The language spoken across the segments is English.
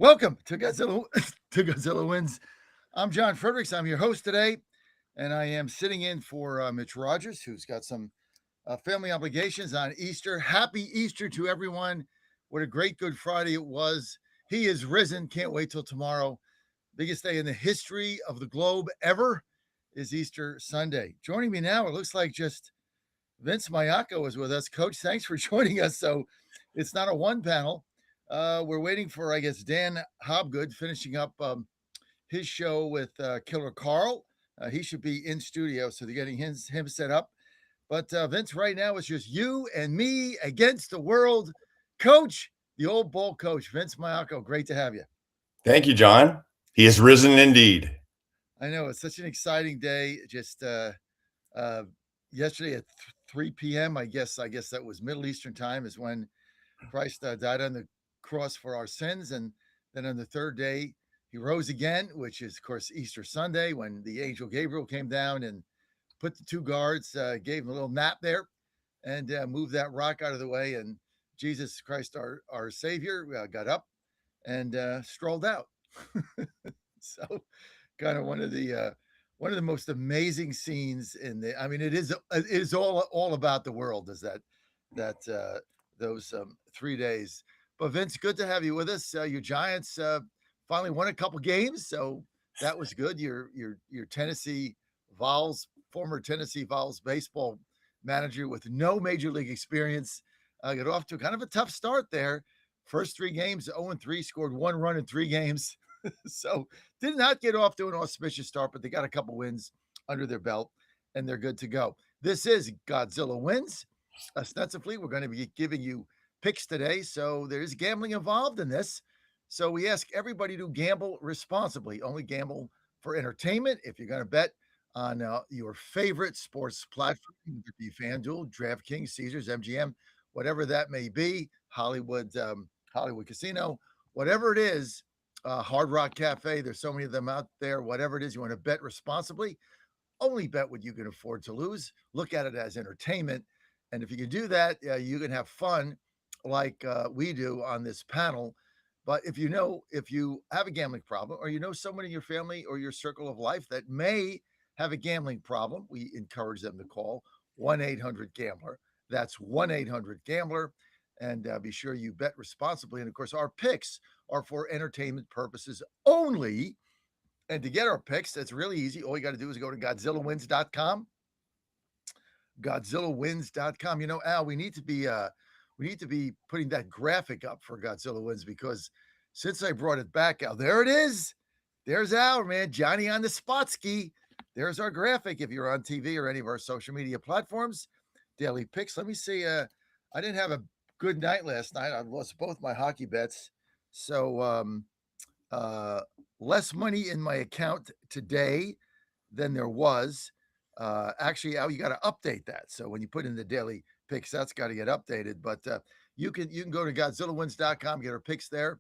Welcome to Godzilla to Godzilla Wins. I'm John Fredericks. I'm your host today, and I am sitting in for Mitch Rogers, who's got some family obligations on Easter. Happy Easter to everyone! What a great Good Friday it was. He is risen. Can't wait till tomorrow. Biggest day in the history of the globe ever is Easter Sunday. Joining me now, it looks like just Vince Mayako is with us. Coach, thanks for joining us. So it's not a one panel. We're waiting for, I guess, Dan Hobgood finishing up his show with Killer Carl. He should be in studio, so they're getting him set up. But Vince, right now it's just you and me against the world. Coach, the old ball coach, Vince Mayako, great to have you. Thank you, John. He is risen indeed. I know it's such an exciting day. Just yesterday at 3 p.m., I guess that was Middle Eastern time, is when Christ died on the cross for our sins. And then on the third day, he rose again, which is, of course, Easter Sunday, when the angel Gabriel came down and put the two guards, gave him a little nap there, and moved that rock out of the way. And Jesus Christ, our Savior, got up and strolled out. So kind of one of the most amazing scenes in the. I mean, it is all about the world. Is those 3 days? But Vince, good to have you with us. Your Giants finally won a couple games, so that was good. Your Tennessee Vols, former Tennessee Vols baseball manager with no major league experience, got off to kind of a tough start there. First 3 games, 0-3, scored 1 run in 3 games. So did not get off to an auspicious start, but they got a couple wins under their belt, and they're good to go. This is Godzilla Wins. Ostensibly, we're going to be giving you picks today, so there's gambling involved in this. So we ask everybody to gamble responsibly. Only gamble for entertainment. If you're going to bet on your favorite sports platform, whether it be FanDuel, DraftKings, Caesars, MGM, whatever that may be, Hollywood Casino, whatever it is, Hard Rock Cafe, there's so many of them out there. Whatever it is, you want to bet responsibly. Only bet what you can afford to lose. Look at it as entertainment. And if you can do that, you can have fun like we do on this panel. But if you have a gambling problem, or you know someone in your family or your circle of life that may have a gambling problem, we encourage them to call 1-800-GAMBLER. That's 1-800-GAMBLER. And be sure you bet responsibly. And of course, our picks are for entertainment purposes only. And to get our picks, that's really easy. All you got to do is go to GodzillaWins.com. GodzillaWins.com. You know, Al, we need to be putting that graphic up for Godzilla Wins, because since I brought it back, Al, there it is. There's Al, man, Johnny on the spot ski. There's our graphic. If you're on TV or any of our social media platforms, daily picks. Let me see. I didn't have a good night last night. I lost both my hockey bets, so less money in my account today than there was. Actually, Al, you got to update that. So when you put in the daily picks, that's got to get updated. But you can go to GodzillaWins.com, get our picks there.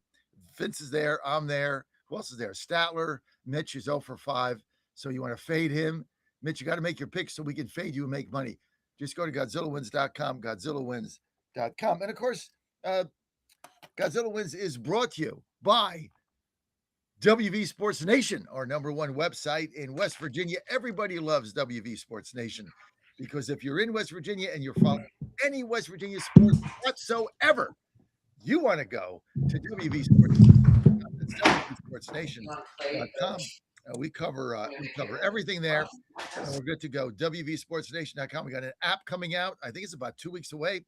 Vince is there. I'm there. Who else is there? Statler. Mitch is 0 for 5. So you want to fade him. Mitch, you got to make your picks so we can fade you and make money. Just go to GodzillaWins.com, GodzillaWins.com. And of course, Godzilla Wins is brought to you by WV Sports Nation, our #1 website in West Virginia. Everybody loves WV Sports Nation, because if you're in West Virginia and you're following any West Virginia sports whatsoever, you want to go to WV Sports. It's WVSportsNation.com. We cover everything there. We're good to go. WVSportsNation.com. We got an app coming out. I think it's about 2 weeks away.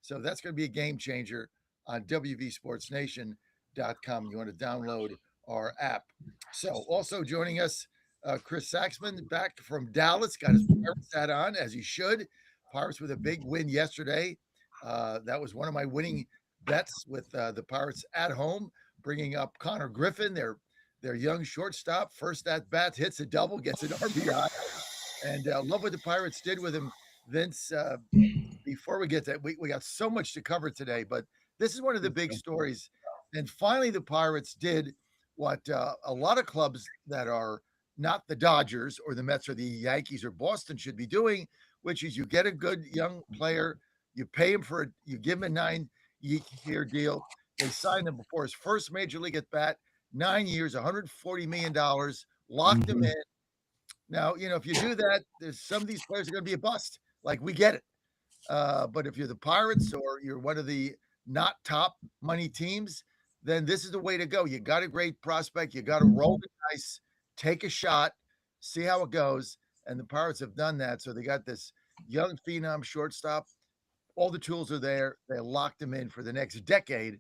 So that's going to be a game changer on WVSportsNation.com. You want to download our app. So also joining us, Chris Saxman, back from Dallas, got his Pirates hat on, as he should. Pirates with a big win yesterday. That was one of my winning bets with the Pirates at home, bringing up Connor Griffin, their young shortstop. First at bat, hits a double, gets an RBI. And love what the Pirates did with him, Vince. Before we get that, we got so much to cover today, but this is one of the big stories. And finally, the Pirates did what a lot of clubs that are not the Dodgers or the Mets or the Yankees or Boston should be doing, which is you get a good young player, you pay him you give him a 9-year deal, They signed him before his first major league at bat, 9 years, $140 million, locked him in. Now, if you do that, there's some of these players are going to be a bust. Like, we get it. But if you're the Pirates or you're one of the not top money teams, then this is the way to go. You got a great prospect. You got to roll the dice, take a shot, see how it goes. And the Pirates have done that. So they got this young phenom shortstop. All the tools are there. They locked him in for the next decade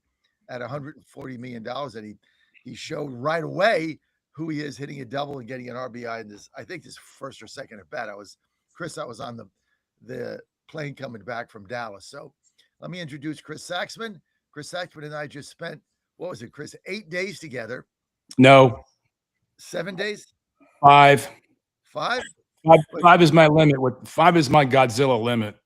at $140 million. And he showed right away who he is, hitting a double and getting an RBI in this, I think, this first or second at bat. I was on the plane coming back from Dallas. So let me introduce Chris Saxman. Chris Saxman and I just spent, what was it, Chris, 8 days together? No. 7 days? 5. 5? 5 is my limit. 5 is my Godzilla limit.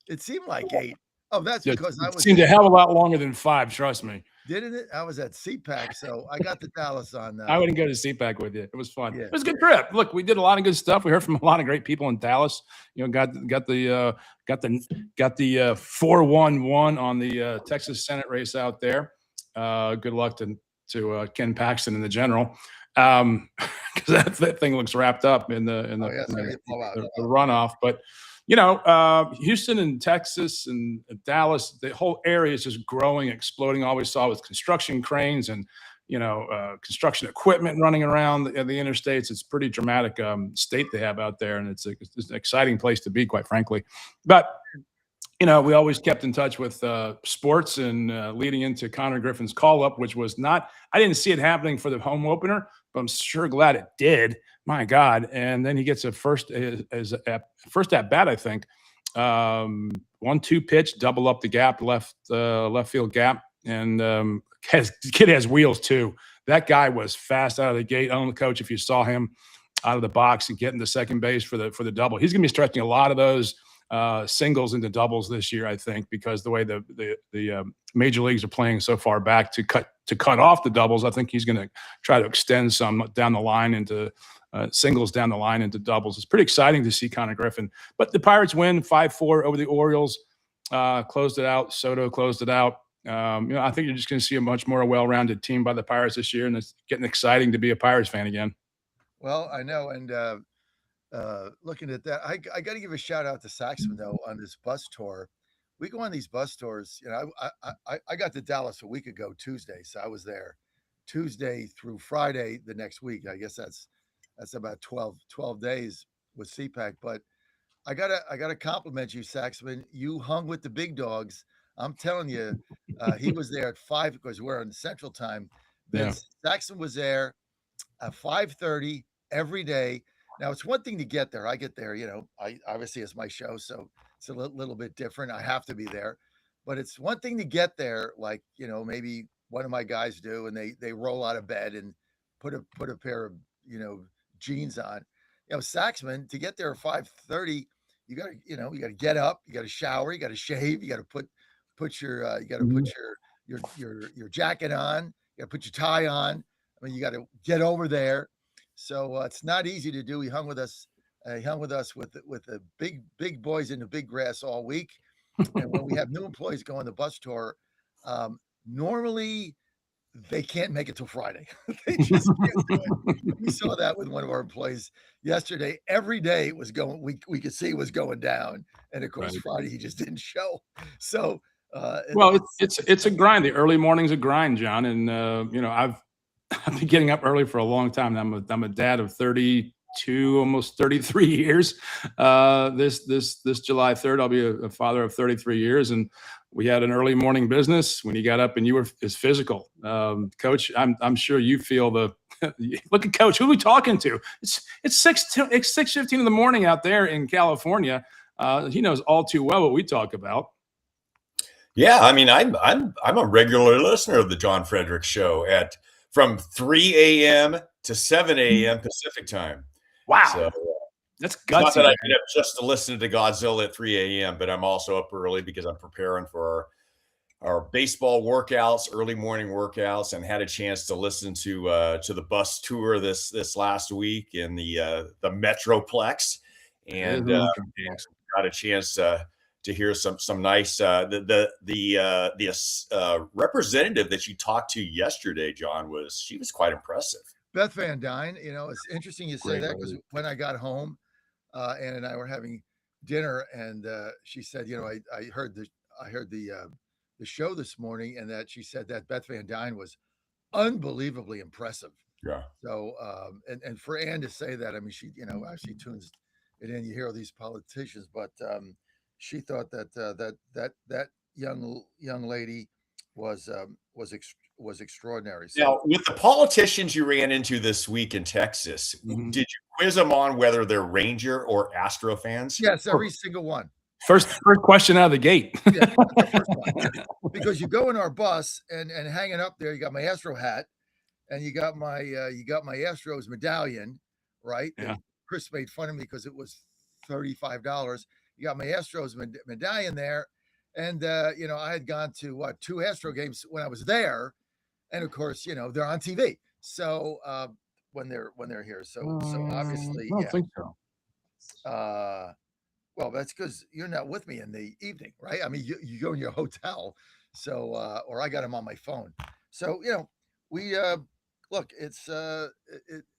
It seemed like 8. Oh, that's because it seemed a hell of a lot longer than 5, trust me. Didn't it? I was at CPAC, so I got the Dallas on. I wouldn't go to CPAC with you. It was fun. Yeah. It was a good trip. Look, we did a lot of good stuff. We heard from a lot of great people in Dallas. Got the 4-1-1 on the Texas Senate race out there. Good luck to Ken Paxton in the general, because that thing looks wrapped up in the runoff. But Houston and Texas and Dallas, the whole area is just growing, exploding. All we saw was construction cranes and, construction equipment running around the interstates. It's a pretty dramatic state they have out there, and it's an exciting place to be, quite frankly. But, we always kept in touch with sports and leading into Connor Griffin's call-up, which was not – I didn't see it happening for the home opener, but I'm sure glad it did. My God. And then he gets a first at bat, I think. 1-2 pitch, double up the gap, left field gap. And kid has wheels too. That guy was fast out of the gate. I don't know, Coach, if you saw him out of the box and getting to second base for the double. He's going to be stretching a lot of those singles into doubles this year, I think, because the way the major leagues are playing so far back to cut off the doubles. I think he's going to try to extend some down the line into singles down the line into doubles. It's pretty exciting to see Connor Griffin. But the Pirates win 5-4 over the Orioles, closed it out. Soto closed it out. I think you're just going to see a much more well-rounded team by the Pirates this year, and it's getting exciting to be a Pirates fan again. Well, I know, and looking at that, I got to give a shout out to Saxman though on this bus tour. We go on these bus tours. I got to Dallas a week ago Tuesday, so I was there Tuesday through Friday the next week. I guess that's about 12 days with CPAC. But I gotta compliment you, Saxman. You hung with the big dogs. I'm telling you, he was there at 5 because we're on Central Time. Then Saxman was there at 5:30 every day. Now, it's one thing to get there. I get there, I obviously it's my show, so it's a little bit different. I have to be there. But it's one thing to get there, like, maybe one of my guys do, and they roll out of bed and put a pair of, jeans on. Saxman, to get there at 5:30, you gotta get up, you gotta shower, you gotta shave, you gotta put your your jacket on, you gotta put your tie on. I mean, you gotta get over there. So it's not easy to do. He hung with us. He hung with us with the big boys in the big grass all week. And when we have new employees go on the bus tour, normally they can't make it till Friday. They just can't do it. We saw that with one of our employees yesterday. Every day it was going. We could see it was going down, and of course Friday he just didn't show. So it's a grind. The early morning's a grind, John, and I've been getting up early for a long time. I'm a dad of 32, almost 33 years. This July 3rd, I'll be a father of 33 years. And we had an early morning business when you got up and you were as physical. Coach, I'm sure you feel look at Coach, who are we talking to? It's 6:15 in the morning out there in California. He knows all too well what we talk about. Yeah. I mean, I'm a regular listener of the John Frederick Show from 3 a.m. to 7 a.m. Pacific time. Wow. So, that's gutsy. Not that I get up just to listen to Godzilla at 3 a.m., but I'm also up early because I'm preparing for our baseball workouts, early morning workouts, and had a chance to listen to the bus tour this last week in the Metroplex, and got a chance to to hear some nice the representative that you talked to yesterday, John, she was quite impressive. Beth Van Dyne, it's interesting you say that, because when I got home, Ann and I were having dinner, and she said, I heard the show this morning, and that she said that Beth Van Dyne was unbelievably impressive. Yeah. So, and for Ann to say that, I mean, she, actually tunes it in. You hear all these politicians, but she thought that that young lady was extraordinary. So, now, with the politicians you ran into this week in Texas, did you quiz them on whether they're Ranger or Astro fans? Yes, every single one. First question out of the gate. Yeah, the first one. Because you go in our bus and hanging up there, you got my Astro hat, and you got my Astros medallion, right? Yeah. Chris made fun of me because it was $35. You got my Astros medallion there, and I had gone to 2 Astro games when I was there, and of course, they're on TV. So when they're here, so obviously, I don't think so. Well, that's because you're not with me in the evening, right? I mean, you go in your hotel, so or I got him on my phone. So we look. It's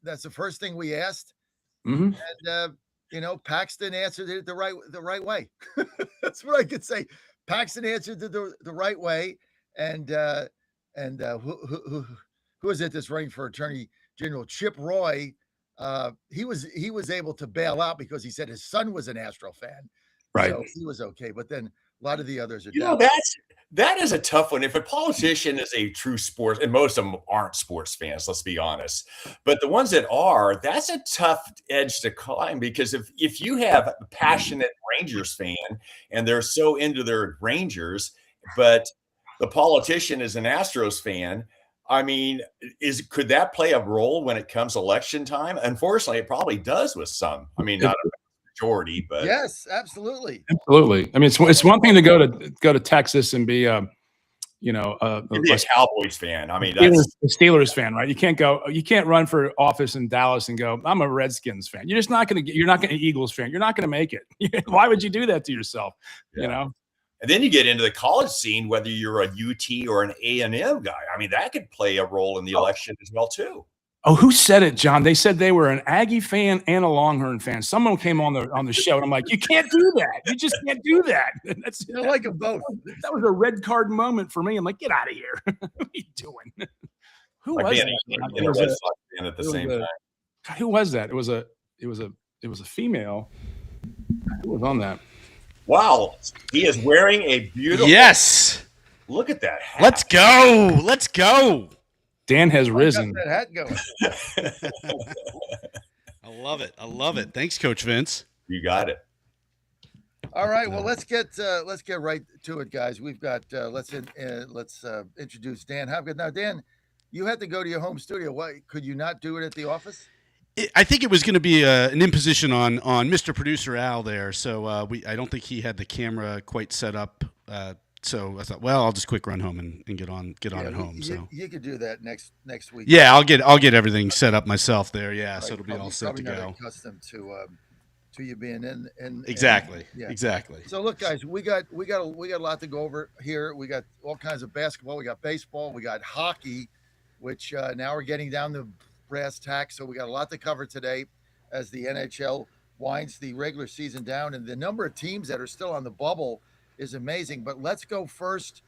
that's the first thing we asked, and Paxton answered it the right way. That's what I could say. Paxton answered it the right way, and who is it that's running for Attorney General? Chip Roy. He was able to bail out because he said his son was an Astro fan, right? So he was okay. But then a lot of the others are. That is a tough one. If a politician is a true sports, and most of them aren't sports fans, let's be honest, but the ones that are, that's a tough edge to climb, because if you have a passionate Rangers fan and they're so into their Rangers, but the politician is an Astros fan, I mean, could that play a role when it comes election time? Unfortunately, it probably does with some. I mean, not a majority, but yes, absolutely. I mean, it's one thing to go to Texas and be a Cowboys fan. I mean, that's a Steelers fan, right? You can't run for office in Dallas and go, I'm a Redskins fan. You're just not going to. You're not going to Eagles fan. You're not going to make it. Why would you do that to yourself? Yeah. And then you get into the college scene, whether you're a UT or an A&M guy. I mean, that could play a role in the election as well, too. Oh, who said it, John? They said they were an Aggie fan and a Longhorn fan. Someone came on the show, and I'm like, you can't do that. You just can't do that. I like them both. That was a red card moment for me. I'm like, get out of here. What are you doing? Who was that? At the same time. Who was that? It was a female. Who was on that? Wow, he is wearing a beautiful. Yes. Look at that hat. Let's go. Let's go. Dan has risen. Got that hat going. I love it. I love it. Thanks, Coach Vince. You got it. All right. Well, let's get right to it, guys. We've got let's introduce Dan Hopgood. Now, Dan, you had to go to your home studio. Why could you not do it at the office? I think it was going to be an imposition on Mr. Producer Al there. So I don't think he had the camera quite set up. So I thought, well, I'll just quick run home and get on at home. So you could do that next week. Yeah, I'll get everything set up myself there. Yeah, right, so it'll be all set to go. Accustomed to you being in exactly. Yeah. Exactly. So look, guys, we got a lot to go over here. We got all kinds of basketball. We got baseball. We got hockey, which now we're getting down to brass tacks. So we got a lot to cover today as the NHL winds the regular season down, and the number of teams that are still on the bubble is amazing. But let's go first.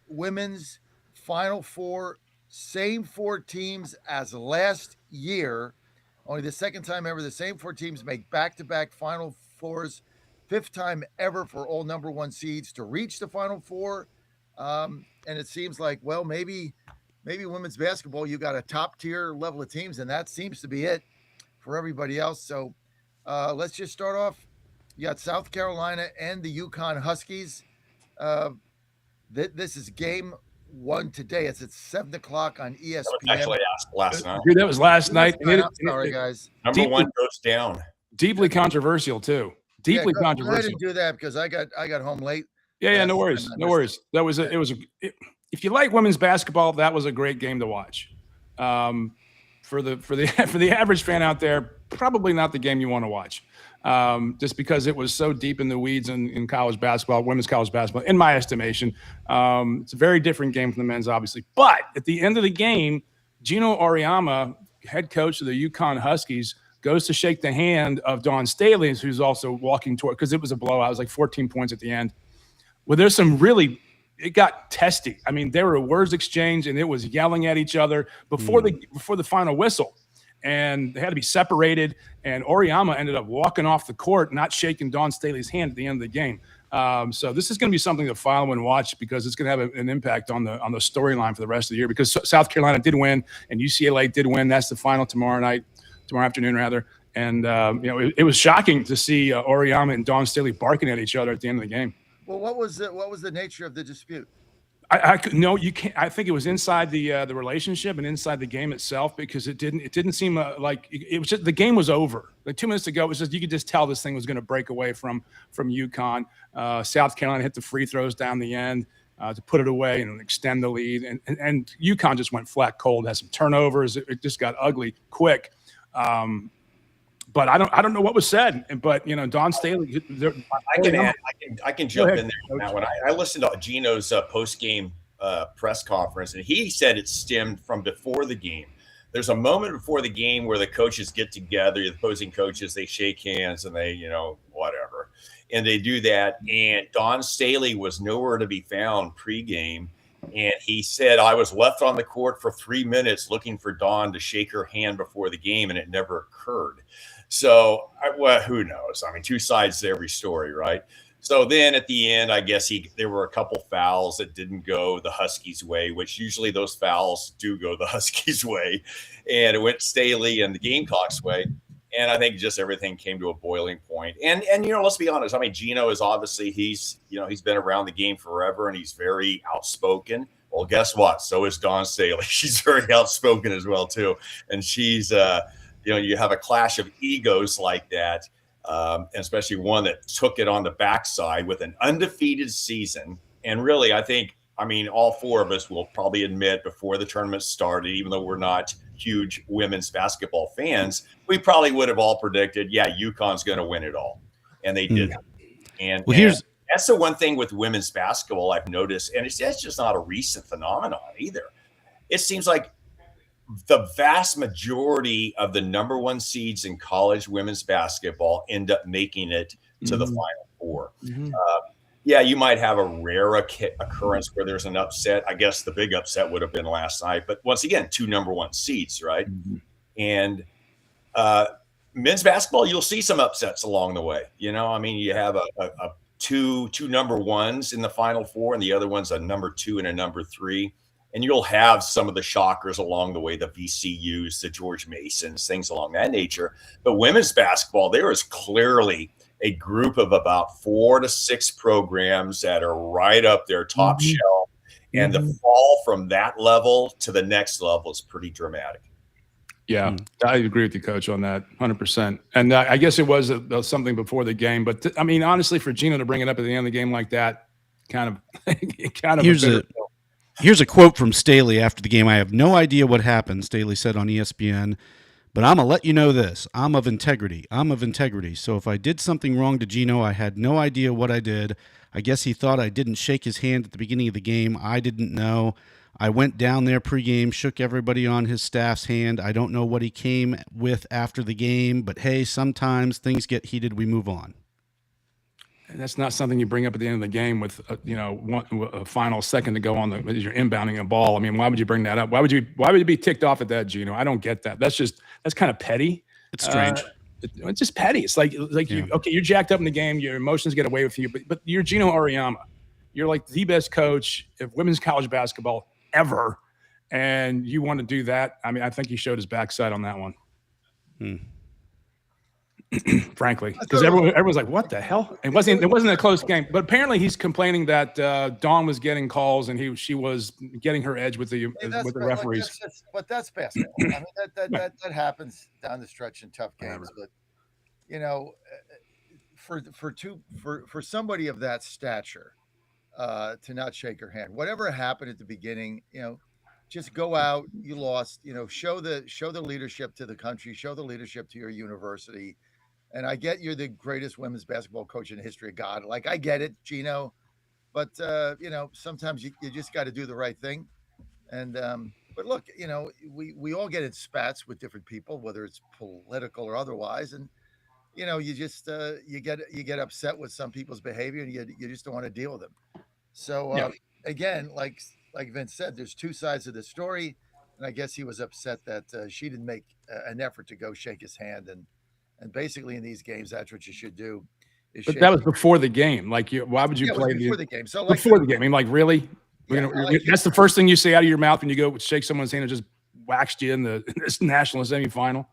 Women's Final Four, same 4 teams as last year. Only the second time ever the same 4 teams make back-to-back Final Fours. 5th time ever for all number 1 seeds to reach the Final Four. And it seems like, well, maybe women's basketball, you got a top tier level of teams, and that seems to be it for everybody else. So let's just start off. You got South Carolina and the UConn Huskies. This is game 1 today. It's at 7:00 on ESPN. That was actually last night. Dude, that was last night. Sorry, guys. Number 1 goes down. Deeply controversial too. Deeply controversial. I didn't do that because I got home late. Yeah, no worries. No worries. If you like women's basketball, that was a great game to watch. For the average fan out there, probably not the game you want to watch. just because it was so deep in the weeds in college basketball, women's college basketball, in my estimation. It's a very different game from the men's, obviously. But at the end of the game, Gino Auriemma, head coach of the UConn Huskies, goes to shake the hand of Dawn Staley, who's also walking toward, because it was a blowout. It was like 14 points at the end. Well, there's some really, it got testy. I mean, there were words exchanged, and it was yelling at each other before the final whistle. And they had to be separated. And Auriemma ended up walking off the court, not shaking Dawn Staley's hand at the end of the game. So this is going to be something to follow and watch, because it's going to have an impact on the storyline for the rest of the year. Because South Carolina did win and UCLA did win. That's the final tomorrow afternoon rather. And it was shocking to see Auriemma and Dawn Staley barking at each other at the end of the game. Well, what was the nature of the dispute? No, you can't. I think it was inside the relationship and inside the game itself, because it didn't seem like it was just, the game was over. Like 2 minutes ago, it was just, you could just tell this thing was going to break away from UConn. South Carolina hit the free throws down the end to put it away and extend the lead, and UConn just went flat cold. Had some turnovers. It just got ugly quick. But I don't know what was said. But Dawn Staley. I can jump in there now. When I listened to Gino's post game press conference, and he said it stemmed from before the game. There's a moment before the game where the coaches get together, the opposing coaches, they shake hands and they whatever, and they do that. And Dawn Staley was nowhere to be found pregame. And he said, I was left on the court for 3 minutes looking for Dawn to shake her hand before the game, and it never occurred. So, who knows? I mean, two sides to every story, right? So then at the end, I guess there were a couple fouls that didn't go the Huskies' way, which usually those fouls do go the Huskies' way. And it went Staley and the Gamecocks' way. And I think just everything came to a boiling point. And let's be honest. I mean, Gino is obviously, he's been around the game forever, and he's very outspoken. Well, guess what? So is Dawn Staley. She's very outspoken as well, too. And she's, you have a clash of egos like that, and especially one that took it on the backside with an undefeated season. And really, all four of us will probably admit before the tournament started, even though we're not huge women's basketball fans, we probably would have all predicted, UConn's going to win it all. And they did. And that's the one thing with women's basketball I've noticed, and it's just not a recent phenomenon either. It seems like the vast majority of the number one seeds in college women's basketball end up making it to the Final Four. You might have a rare occurrence where there's an upset. I guess the big upset would have been last night. But once again, two number one seeds, right? And men's basketball, you'll see some upsets along the way. You have a two number ones in the Final Four, and the other one's a number 2 and a number 3. And you'll have some of the shockers along the way, the VCUs, the George Masons, things along that nature. But women's basketball, there is clearly a group of about 4 to 6 programs that are right up there, top shelf. And the fall from that level to the next level is pretty dramatic. Yeah, I agree with you, Coach, on that 100%. And I guess it was something before the game. But, honestly, for Gino to bring it up at the end of the game like that, kind of Here's a quote from Staley after the game. I have no idea what happened, Staley said on ESPN, but I'm going to let you know this. I'm of integrity. So if I did something wrong to Gino, I had no idea what I did. I guess he thought I didn't shake his hand at the beginning of the game. I didn't know. I went down there pregame, shook everybody on his staff's hand. I don't know what he came with after the game, but hey, sometimes things get heated. We move on. And that's not something you bring up at the end of the game with a final second to go on as you're inbounding a ball. I mean, why would you bring that up? Why would you be ticked off at that, Gino? I don't get that. That's kind of petty. It's strange. It's just petty. It's like you're jacked up in the game. Your emotions get away with you, but you're Gino Auriemma. You're like the best coach of women's college basketball ever, and you want to do that. I mean, I think he showed his backside on that one. Frankly, because everyone's like, "What the hell?" It wasn't a close game, but apparently he's complaining that Dawn was getting calls and she was getting her edge with the referees. But that's basketball. I mean, that happens down the stretch in tough games. But for somebody of that stature to not shake her hand, whatever happened at the beginning, just go out. You lost. Show the leadership to the country. Show the leadership to your university. And I get you're the greatest women's basketball coach in the history of God. Like I get it, Gino, but sometimes you just got to do the right thing. And but look, we all get in spats with different people, whether it's political or otherwise, and you just you get upset with some people's behavior, and you just don't want to deal with them. So Yeah. again, like Vince said, there's two sides of the story, and I guess he was upset that she didn't make an effort to go shake his hand, and basically in these games, that's what you should do. But that was before the game. Like, why would you It was play before the game? So like before the game? I mean, like, really? Yeah, That's the first thing you say out of your mouth when you go shake someone's hand and just waxed you in this national semifinal.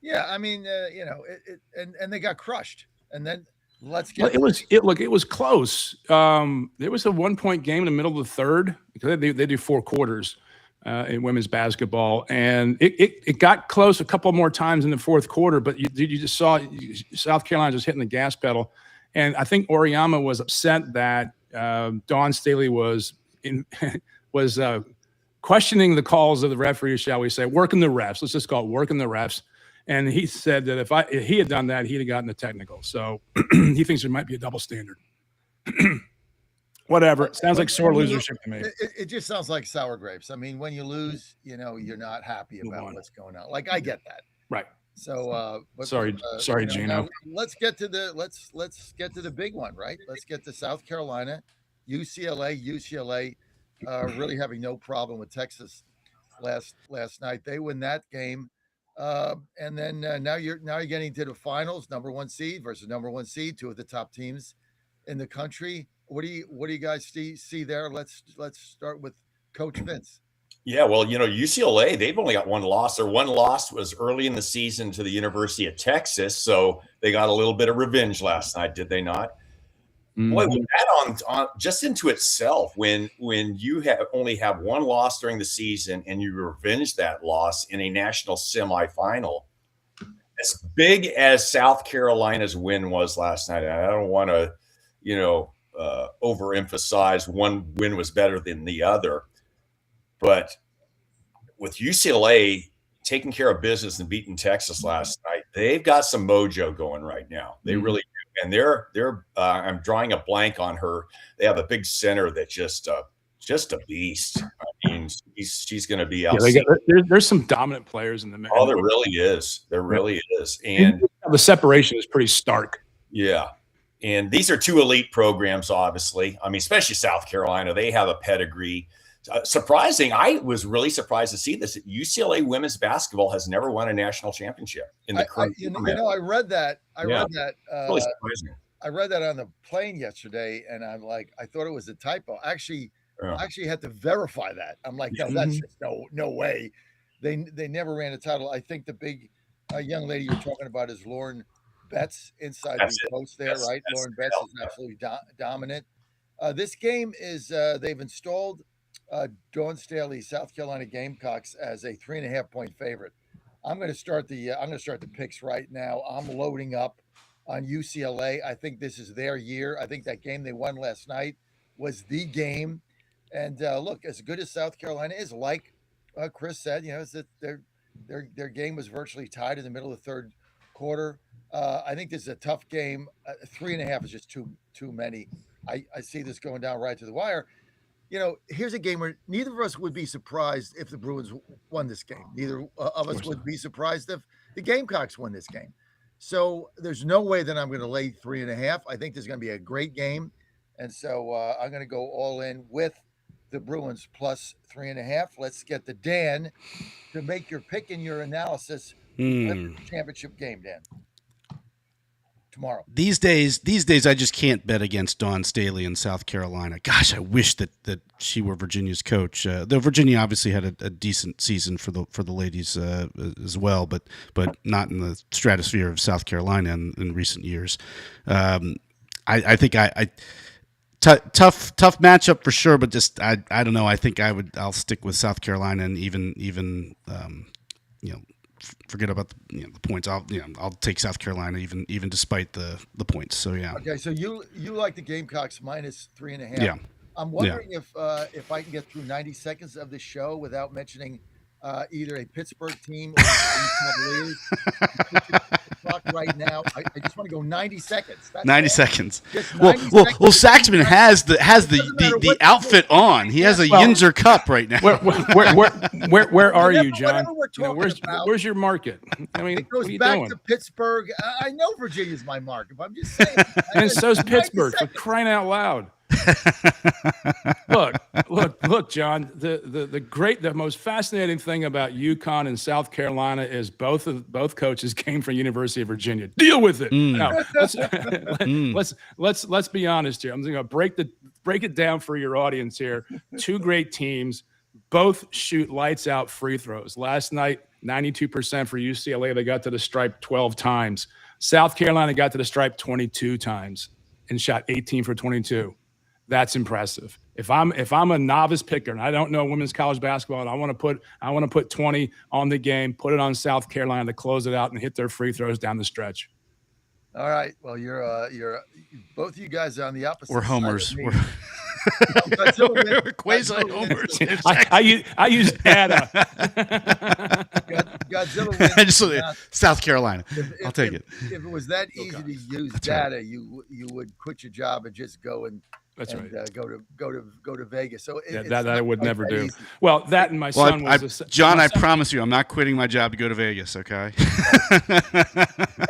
Yeah, I mean, and they got crushed, and then let's Well, get it was close. There was a 1-point game in the middle of the third because they do 4 quarters in women's basketball, and it got close a couple more times in the fourth quarter. But you just saw South Carolina just hitting the gas pedal, and I think Oriama was upset that Dawn Staley was questioning the calls of the referee, shall we say, working the refs. Let's just call it working the refs. And he said that if he had done that, he'd have gotten the technical. So he thinks there might be a double standard. Whatever. It sounds like sore losership to me. It just sounds like sour grapes. I mean, when you lose, you're not happy about what's going on. Like I get that. Right. So, sorry, Gino. Let's get to the big one, right? Let's get to South Carolina, UCLA. Really having no problem with Texas last night. They win that game. And then now you're getting to the finals, number 1 seed versus number 1 seed, 2 of the top teams in the country. What do you guys see there? Let's start with Coach Vince. Yeah, well, UCLA, they've only got 1 loss. Their 1 loss was early in the season to the University of Texas, so they got a little bit of revenge last night, did they not? Mm-hmm. Boy, with that on just into itself, when you only have 1 loss during the season and you revenge that loss in a national semifinal, as big as South Carolina's win was last night, I don't want to, overemphasize one win was better than the other, but with UCLA taking care of business and beating Texas last night, they've got some mojo going right now. They really do. And they're I'm drawing a blank on her. They have a big center that just a beast. I mean, she's going to be out. Yeah, there's some dominant players in the mix. Oh, there really is. There really is. And the separation is pretty stark. Yeah. And these are 2 elite programs, obviously. I mean, especially South Carolina. They have a pedigree. Surprising. I was really surprised to see this. UCLA women's basketball has never won a national championship in the current. I read that. Read that. Really surprising. I read that on the plane yesterday, and I'm like, I thought it was a typo. I actually had to verify that. I'm like, no, that's just no way. They never ran a title. I think the big young lady you're talking about is Lauren Betts inside the post there, right? Lauren Betts is absolutely dominant. This game is they've installed Dawn Staley, South Carolina Gamecocks, as a 3.5-point favorite. I'm going to start the picks right now. I'm loading up on UCLA. I think this is their year. I think that game they won last night was the game. And look, as good as South Carolina is, like Chris said, is that their game was virtually tied in the middle of the third quarter. I think this is a tough game. 3.5 is just too many. I see this going down right to the wire. Here's a game where neither of us would be surprised if the Bruins won this game. Neither of us would be surprised if the Gamecocks won this game. So there's no way that I'm going to lay 3.5. I think there's going to be a great game. And so I'm going to go all in with the Bruins plus 3.5. Let's get the Dan to make your pick and your analysis for the championship game, Dan. Tomorrow. These days, I just can't bet against Dawn Staley in South Carolina. Gosh, I wish that she were Virginia's coach. Though Virginia obviously had a decent season for the ladies as well, but not in the stratosphere of South Carolina in recent years. I think tough matchup for sure, but just I don't know. I think I'll stick with South Carolina and even forget about the points. I'll take South Carolina even despite the points. So yeah. Okay, so you like the Gamecocks minus 3.5. Yeah. I'm wondering if I can get through 90 seconds of the show without mentioning either a Pittsburgh team or the Cavaliers. clock right now. I just want to go 90 seconds. That's 90 all. seconds. Just Well, 90 well, seconds. well. Saxman has the doesn't matter the what you outfit do. on. He has a Well, Yinzer cup right now. Where are you, John? Whatever we're talking about, where's your market? I mean, it goes what are you back doing? to Pittsburgh. I know Virginia's my market, but I'm just saying. And so's 90 Pittsburgh, for seconds. crying out loud. Look, John. The most fascinating thing about UConn and South Carolina is both coaches came from University of Virginia. Deal with it. Now, let's be honest here. I'm going to break it down for your audience here. Two great teams, both shoot lights out free throws. Last night, 92% for UCLA. They got to the stripe 12 times. South Carolina got to the stripe 22 times and shot 18 for 22. That's impressive. If I'm a novice picker and I don't know women's college basketball and I want to put 20 on the game, put it on South Carolina to close it out and hit their free throws down the stretch. All right. Well, you're both of you guys are on the opposite. We're homers. Side of me. We're quasi homers. I use data. Godzilla South Carolina. I'll take it. If it was that easy to use data, you would quit your job and just go and That's right. Go to Vegas. So that I would never do. Easy. Well, that and my son John, I promise you, I'm not quitting my job to go to Vegas. Okay.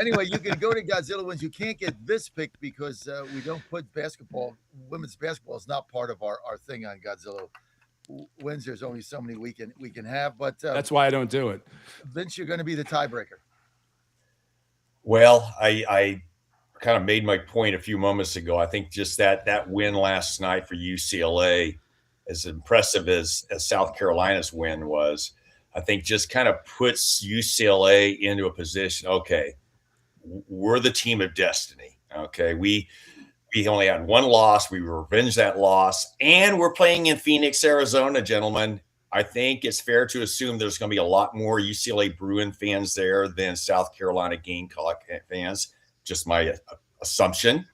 Anyway, you can go to Godzilla Wins. You can't get this pick because we don't put basketball. Women's basketball is not part of our thing on Godzilla Wins. There's only so many we can have, but that's why I don't do it. Vince, you're going to be the tiebreaker. Well, I kind of made my point a few moments ago. I think just that win last night for UCLA, as impressive as South Carolina's win was, I think just kind of puts UCLA into a position. Okay, we're the team of destiny. Okay, we only had one loss. We revenged that loss, and we're playing in Phoenix, Arizona, gentlemen. I think it's fair to assume there's going to be a lot more UCLA Bruin fans there than South Carolina Gamecock fans. Just my assumption.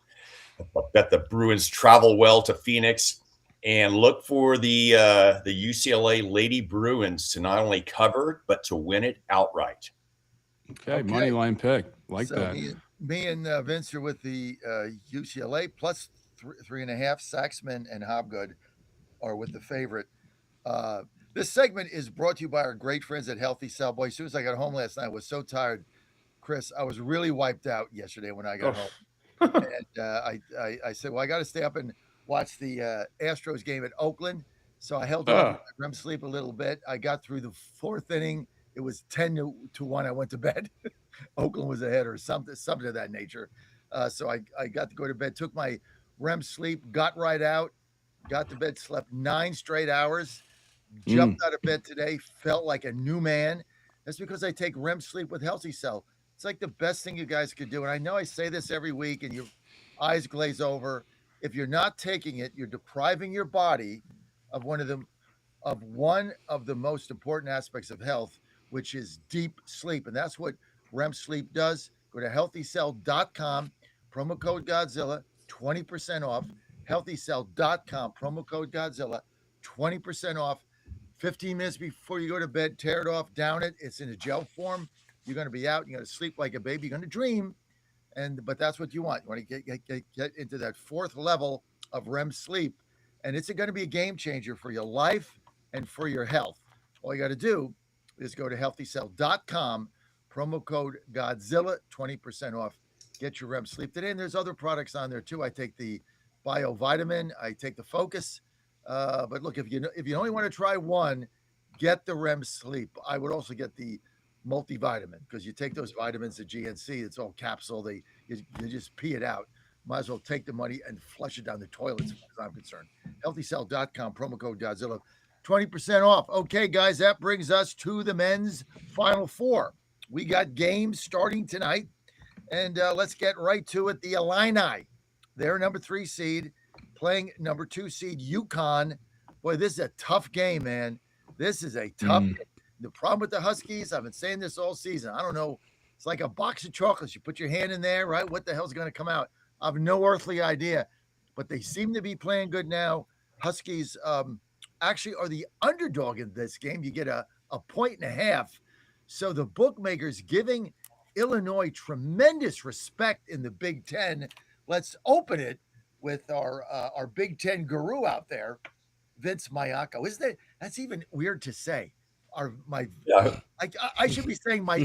I bet the Bruins travel well to Phoenix, and look for the UCLA Lady Bruins to not only cover but to win it outright. Okay. Money line pick so that. Me and Vince are with the UCLA plus 3.5. Saxman and Hobgood are with the favorite. This segment is brought to you by our great friends at Healthy Cell. Boy, as soon as I got home last night, I was so tired. Chris, I was really wiped out yesterday when I got home. And I said, well, I got to stay up and watch the Astros game at Oakland. So I held on to REM sleep a little bit. I got through the fourth inning. It was 10-1. I went to bed. Oakland was ahead or something of that nature. So I got to go to bed, took my REM sleep, got right out, got to bed, slept 9 straight hours, jumped out of bed today, felt like a new man. That's because I take REM sleep with Healthy Cell. It's like the best thing you guys could do. And I know I say this every week and your eyes glaze over. If you're not taking it, you're depriving your body of one of the most important aspects of health, which is deep sleep. And that's what REM sleep does. Go to healthycell.com, promo code Godzilla, 20% off. Healthycell.com, promo code Godzilla, 20% off. 15 minutes before you go to bed, tear it off, down it. It's in a gel form. You're going to be out. You're going to sleep like a baby. You're going to dream. But that's what you want. You want to get into that fourth level of REM sleep. And it's going to be a game changer for your life and for your health. All you got to do is go to healthycell.com, promo code Godzilla, 20% off. Get your REM sleep today. And there's other products on there too. I take the BioVitamin. I take the Focus. But look, if you only want to try one, get the REM sleep. I would also get the multivitamin because you take those vitamins, the GNC, it's all capsule. You just pee it out. Might as well take the money and flush it down the toilet as far as I'm concerned. Healthycell.com, promo code Godzilla, 20% off. Okay, guys, that brings us to the men's Final Four. We got games starting tonight, and let's get right to it. The Illini, they're number 3 seed, playing number 2 seed UConn. Boy, this is a tough game, man. This is a tough game. The problem with the Huskies, I've been saying this all season. I don't know. It's like a box of chocolates. You put your hand in there, right? What the hell's going to come out? I have no earthly idea. But they seem to be playing good now. Huskies actually are the underdog in this game. You get a 1.5 points. So the bookmakers giving Illinois tremendous respect in the Big Ten. Let's open it with our Big Ten guru out there, Vince Mayako. Isn't that that's even weird to say? I should be saying my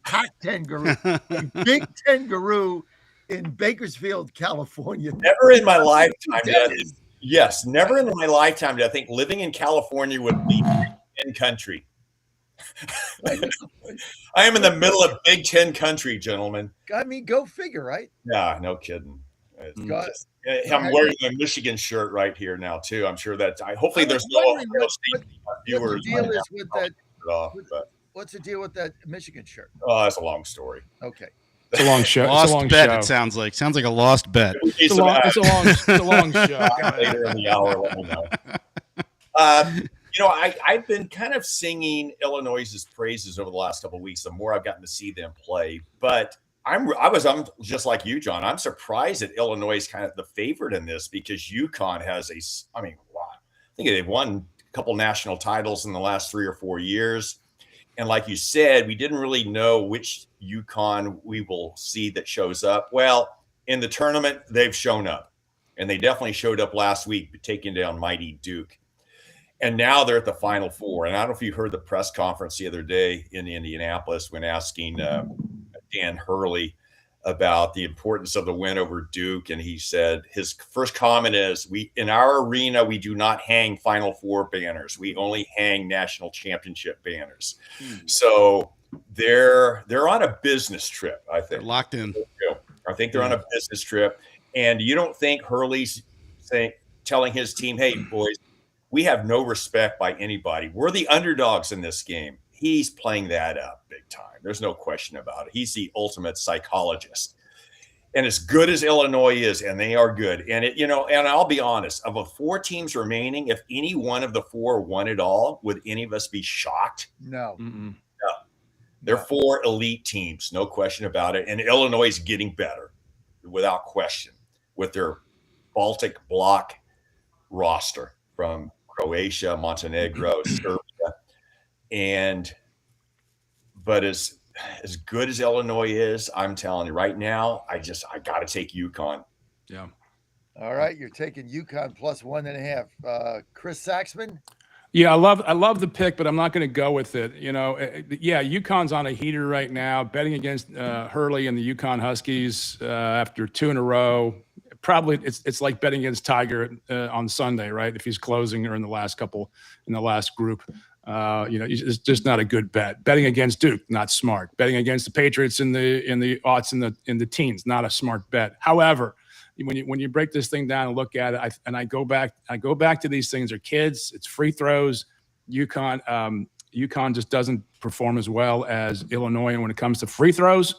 Pac-10 guru, Big Ten guru in Bakersfield, California. Never in my lifetime never in my lifetime did I think living in California would be Big Ten country. I am in the middle of Big Ten country, gentlemen. I mean, go figure, right? Yeah, no kidding. I'm wearing my Michigan shirt right here now too. I'm sure that hopefully there's no viewers. What's the deal with that Michigan shirt? Oh, that's a long story. Okay. It's a long show. Lost bet. Show. It sounds like a lost bet. It's a long show. Later in the hour, let me know. I've been kind of singing Illinois' praises over the last couple of weeks. The more I've gotten to see them play, but I'm just like you, John. I'm surprised that Illinois is kind of the favorite in this because UConn has I think they've won a couple national titles in the last 3 or 4 years. And like you said, we didn't really know which UConn we will see that shows up. Well, in the tournament, they've shown up. And they definitely showed up last week, taking down mighty Duke. And now they're at the Final Four. And I don't know if you heard the press conference the other day in Indianapolis when asking Dan Hurley about the importance of the win over Duke. And he said his first comment is, in our arena, we do not hang Final Four banners. We only hang national championship banners. So they're on a business trip, I think. They're locked in. I think they're on a business trip. And you don't think Hurley's telling his team, hey, boys, we have no respect by anybody. We're the underdogs in this game. He's playing that up big time. There's no question about it. He's the ultimate psychologist. And as good as Illinois is, and they are good, and and I'll be honest, of the 4 teams remaining, if any one of the 4 won it all, would any of us be shocked? No. No. They're 4 elite teams, no question about it. And Illinois is getting better, without question, with their Baltic bloc roster from Croatia, Montenegro, Serbia. But as good as Illinois is, I'm telling you right now, I got to take UConn. Yeah. All right, you're taking UConn plus 1.5. Chris Saxman. Yeah, I love the pick, but I'm not going to go with it. UConn's on a heater right now, betting against Hurley and the UConn Huskies after 2 in a row. Probably it's like betting against Tiger on Sunday, right? If he's closing or in the last group. It's just not a good bet. Betting against Duke, not smart. Betting against the Patriots in the aughts in the teens, not a smart bet. However, when you break this thing down and look at it, I go back to these things. They're kids. It's free throws. UConn just doesn't perform as well as Illinois, and when it comes to free throws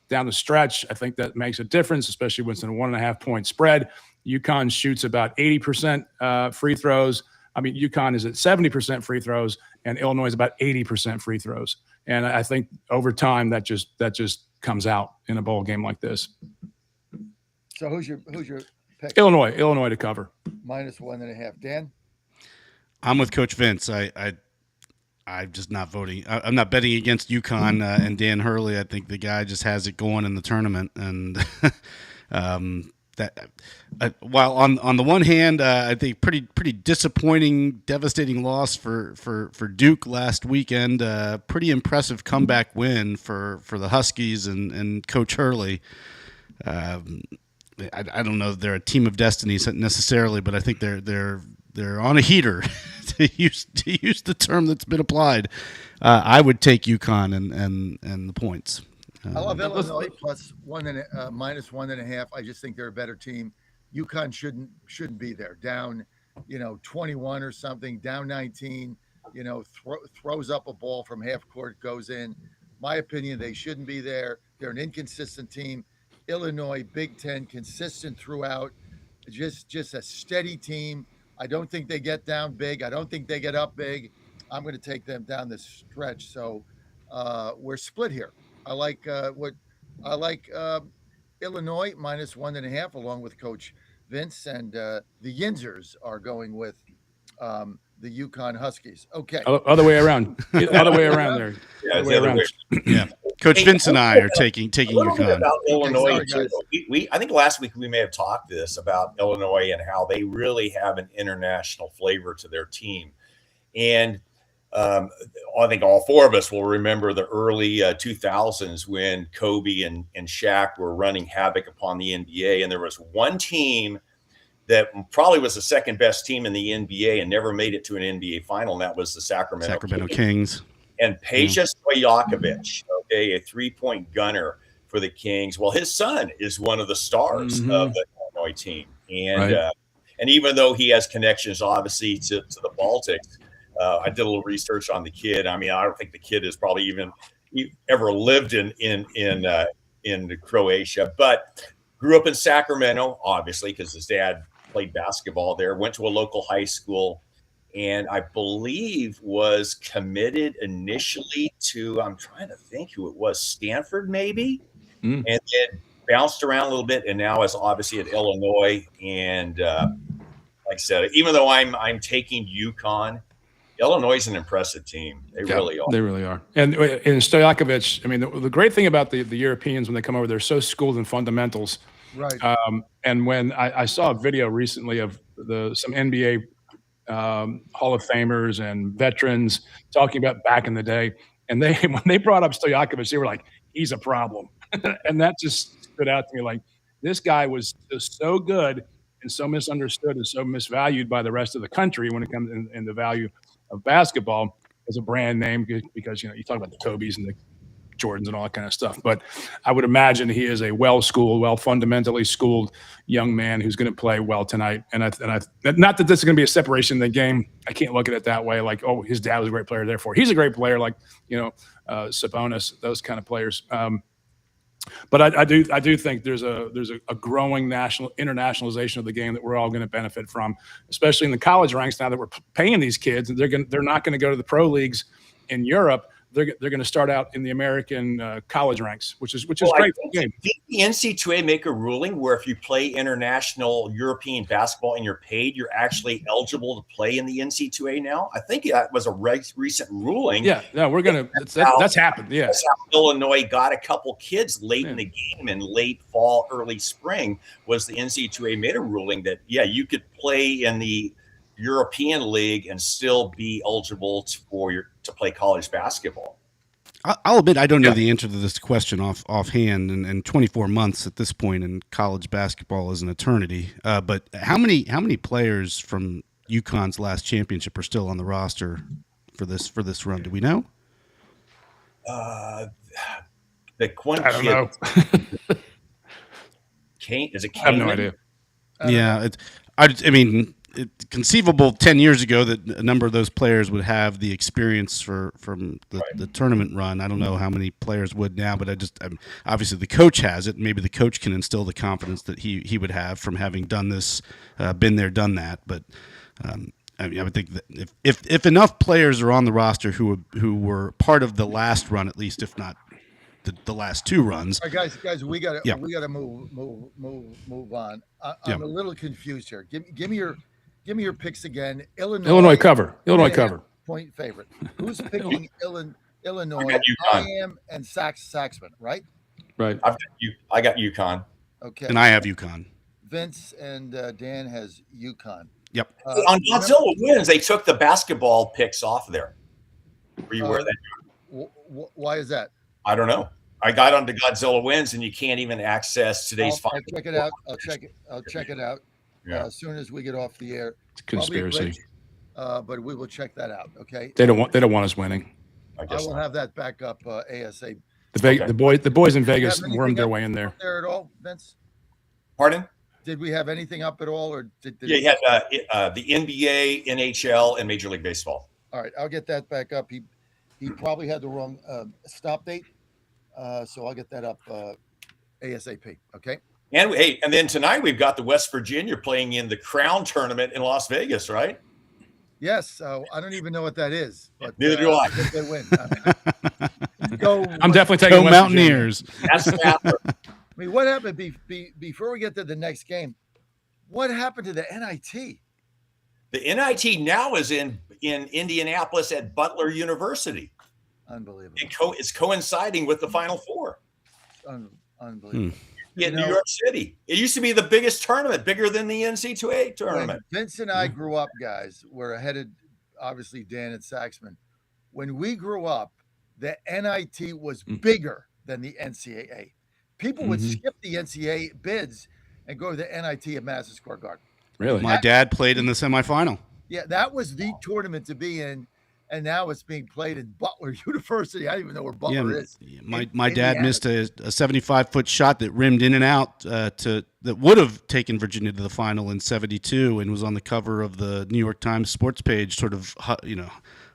down the stretch, I think that makes a difference, especially when it's in a 1.5-point spread. UConn shoots about 80% free throws. I mean, UConn is at 70% free throws, and Illinois is about 80% free throws. And I think over time that just comes out in a bowl game like this. So who's your pick? Illinois to cover. Minus 1.5. Dan? I'm with Coach Vince. I'm just not voting. I'm not betting against UConn and Dan Hurley. I think the guy just has it going in the tournament, and while on the one hand, I think pretty disappointing, devastating loss for Duke last weekend. Pretty impressive comeback win for the Huskies and Coach Hurley. I don't know if they're a team of destiny necessarily, but I think they're on a heater, to use the term that's been applied. I would take UConn and the points. I love Illinois plus minus 1.5. I just think they're a better team. UConn shouldn't be there. Down, 21 or something. Down 19. Throws up a ball from half court, goes in. My opinion, they shouldn't be there. They're an inconsistent team. Illinois, Big Ten, consistent throughout. Just a steady team. I don't think they get down big. I don't think they get up big. I'm going to take them down the stretch. So we're split here. I like Illinois minus 1.5, along with Coach Vince, and the Yinzers are going with the UConn Huskies. Okay. Other way around. Other way around there. Yeah, Other way around. Yeah. Coach Hey, Vince and I are taking a little bit UConn. about Illinois sorry, too. guys. We I think last week we may have talked this about Illinois and how they really have an international flavor to their team. And I think all four of us will remember the early 2000s when Kobe and Shaq were running havoc upon the NBA. And there was one team that probably was the second best team in the NBA and never made it to an NBA final, and that was the Sacramento Kings. And Peja Stojakovic, okay, a three-point gunner for the Kings. Well, his son is one of the stars of the Illinois team. And and even though he has connections, obviously, to the Baltics, I did a little research on the kid. I mean, I don't think the kid has probably even ever lived in Croatia, but grew up in Sacramento, obviously, because his dad played basketball there, went to a local high school, and I believe was committed initially to, I'm trying to think who it was, Stanford maybe, and then bounced around a little bit, and now is obviously at Illinois. And like I said, even though I'm taking UConn, Illinois is an impressive team. They really are. They really are. And Stojakovic, I mean, the great thing about the Europeans when they come over, they're so schooled in fundamentals. Right. And when I saw a video recently of some NBA Hall of Famers and veterans talking about back in the day, and when they brought up Stojakovic, they were like, "He's a problem," and that just stood out to me. Like, this guy was just so good and so misunderstood and so misvalued by the rest of the country when it comes in the value of basketball as a brand name, because you talk about the Kobes and the Jordans and all that kind of stuff. But I would imagine he is a well-schooled, fundamentally schooled young man who's going to play well tonight. And I not that this is going to be a separation in the game. I can't look at it that way. Like, oh, his dad was a great player, therefore he's a great player. Like, Sabonis, those kind of players. But I do think there's a growing internationalization of the game that we're all going to benefit from, especially in the college ranks now that we're paying these kids, and they're not going to go to the pro leagues in Europe. They're going to start out in the American college ranks, which is great for the game. Did the NCAA make a ruling where if you play international European basketball and you're paid, you're actually eligible to play in the NCAA now? I think that was a recent ruling. Yeah, no, we're going to – that's happened, yeah. That's how Illinois got a couple kids late in the game, in late fall, early spring, was the NCAA made a ruling that, you could play in the European League and still be eligible to play college basketball. I'll admit I don't know the answer to this question offhand, and 24 months at this point in college basketball is an eternity. But how many players from UConn's last championship are still on the roster for this run? Do we know? The one I don't know. Kane, is it Kane? I have no idea. Yeah, I mean, conceivable 10 years ago that a number of those players would have the experience from the tournament run. I don't know how many players would now, but obviously the coach has it. Maybe the coach can instill the confidence that he would have from having done this, been there, done that. But I would think that if enough players are on the roster who were part of the last run, at least, if not the last two runs. All right, guys, we gotta move on. I'm a little confused here. Give me your picks again. Illinois cover. Point favorite. Who's picking Illinois? I am, and Saxman, right? Right. I got UConn. Okay. And I have UConn. Vince and Dan has UConn. Yep. On Godzilla Wins, they took the basketball picks off there. Were you aware of that? Why is that? I don't know. I got onto Godzilla Wins, and you can't even access today's I'll check it out. I'll check it out as soon as we get off the air. It's a conspiracy. But we will check that out. Okay. They don't want us winning. I will have that back up ASAP. The boys in Vegas wormed their way in there. There at all, Vince? Pardon? Did we have anything up at all, or did you had the NBA, NHL, and Major League Baseball? All right, I'll get that back up. He probably had the wrong stop date, so I'll get that up ASAP. Okay. And then tonight we've got the West Virginia playing in the Crown Tournament in Las Vegas, right? Yes. I don't even know what that is, but neither do I. They win. Go. I'm definitely taking West Mountaineers. That's the I mean, what happened before we get to the next game? What happened to the NIT? The NIT now is in Indianapolis at Butler University. Unbelievable. It's coinciding with the Final Four. Unbelievable. In New York City. It used to be the biggest tournament, bigger than the NCAA tournament. When Vince and I grew up, guys, we're ahead of, obviously, Dan and Saxman. When we grew up, the NIT was bigger than the NCAA. People would skip the NCAA bids and go to the NIT at Madison Square Garden. Really? My dad played in the semifinal. Yeah, that was the tournament to be in. And now it's being played in Butler University. I don't even know where Butler is. My dad missed a 75-foot shot that rimmed in and out that would have taken Virginia to the final in '72 and was on the cover of the New York Times sports page, sort of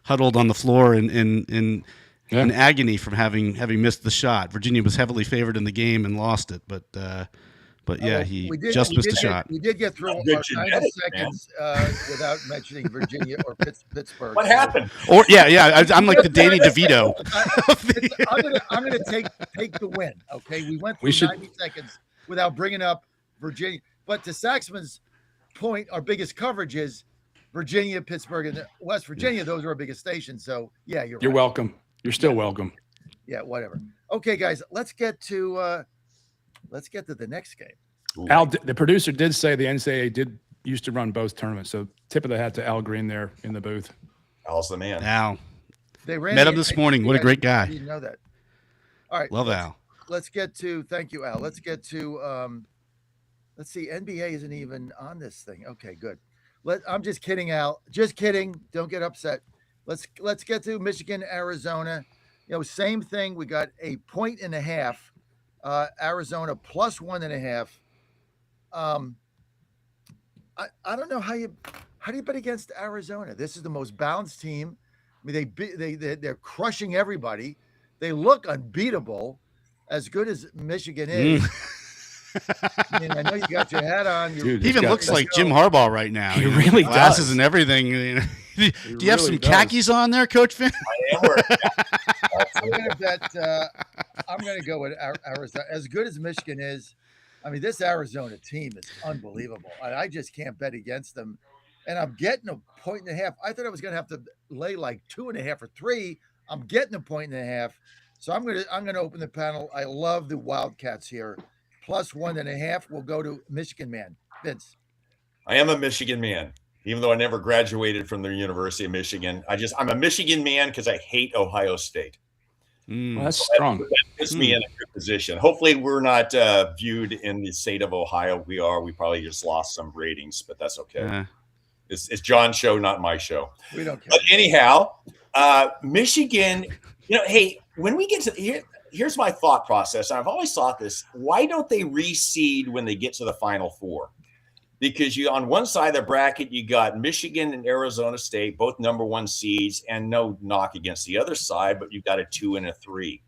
huddled on the floor in agony from having missed the shot. Virginia was heavily favored in the game and lost it, but yeah, he just missed a shot. We did get through our 90 seconds without mentioning Virginia or Pittsburgh. What happened? Or I'm like the Danny DeVito. I'm gonna take the win. Okay, we went through 90 seconds without bringing up Virginia. But to Saxman's point, our biggest coverage is Virginia, Pittsburgh, and West Virginia. Those are our biggest stations. So yeah, you're right. Welcome. You're still welcome. Yeah, whatever. Okay, guys, let's get to the next game. Al, the producer did say the NCAA used to run both tournaments. So tip of the hat to Al Green there in the booth. Al's the man. Al. They ran Met him this morning. What a great guy. You know that. All right. Love Al. Let's get to, thank you, Al. Let's get to, let's see, NBA isn't even on this thing. Okay, good. I'm just kidding, Al. Just kidding. Don't get upset. Let's get to Michigan, Arizona. Same thing. We got a 1.5. Arizona plus 1.5. I don't know how do you bet against Arizona? This is the most balanced team. I mean, they're crushing everybody. They look unbeatable, as good as Michigan is. I mean, I know you got your hat on. Dude, he even looks like Jim Harbaugh right now. He really glasses does. And everything. Do you have some khakis on there, Coach Finn? I am wearing I'm going to bet. I'm going to go with Arizona. As good as Michigan is, I mean, this Arizona team is unbelievable. I just can't bet against them. And I'm getting a 1.5. I thought I was going to have to lay like 2.5 or 3. I'm getting a 1.5. So I'm gonna open the panel. I love the Wildcats here. Plus 1.5. We'll go to Michigan man. Vince. I am a Michigan man, even though I never graduated from the University of Michigan. I'm a Michigan man because I hate Ohio State. Well, that's strong. That puts me in a good position. Hopefully, we're not viewed in the state of Ohio. We are. We probably just lost some ratings, but that's okay. It's John's show, not my show. We don't care. But anyhow, Michigan. Hey, when we get to here. Here's my thought process. I've always thought this. Why don't they reseed when they get to the Final Four? Because on one side of the bracket, you got Michigan and Arizona State, both number 1 seeds, and no knock against the other side, but you've got a 2 and a 3.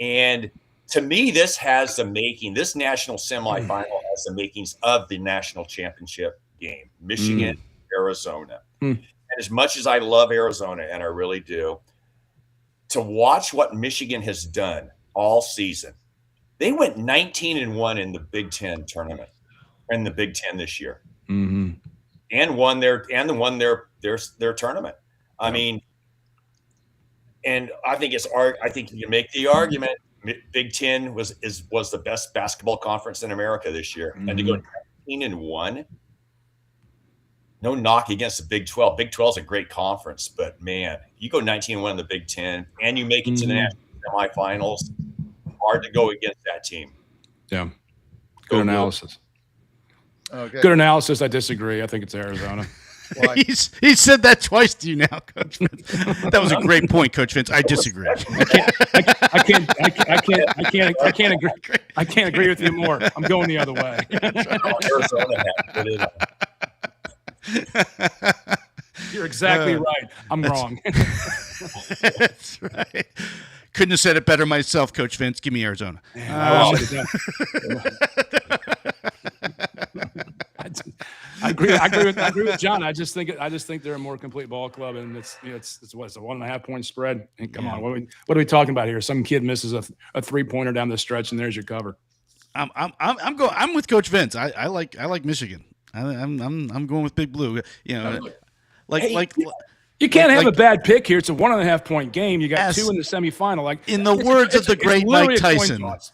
And to me, this national semifinal has the makings of the national championship game, Michigan, Arizona. And as much as I love Arizona, and I really do, to watch what Michigan has done all season, they went 19-1 in the Big Ten tournament, in the Big Ten this year, and won their tournament. I mean, and I think you can make the argument Big Ten was the best basketball conference in America this year, and to go 19-1. No knock against the Big 12. Big 12 is a great conference, but man, you go 19-1 in the Big 10 and you make it to the national semifinals. Hard to go against that team. Yeah. Good analysis. Okay. Good analysis. I disagree. I think it's Arizona. He said that twice to you now, Coach Vince. That was a great point, Coach Vince. I disagree. I can't agree. I can't agree with you more. I'm going the other way. Arizona. You're exactly right. I'm wrong. That's right. Couldn't have said it better myself, Coach Vince. Give me Arizona. I agree with John. I just think they're a more complete ball club, and it's a 1.5 point spread. And come on, what are we talking about here? Some kid misses a 3-pointer down the stretch, and there's your cover. I'm with Coach Vince. I like Michigan. I'm going with Big Blue. You can't have a bad pick here. It's a 1.5 point game. You got Yes. 2 in the semifinal. Like in the words of the great Mike Tyson, toss.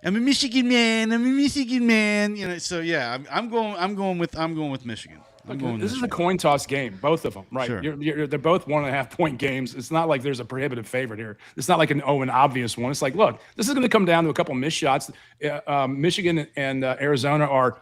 I'm a Michigan man. I'm a Michigan man. You know, so yeah, I'm going with Michigan. This is a coin toss game, both of them, right? Sure. They're both 1.5 point games. It's not like there's a prohibitive favorite here. It's not like an obvious one. It's like, look, this is going to come down to a couple missed shots. Michigan and Arizona are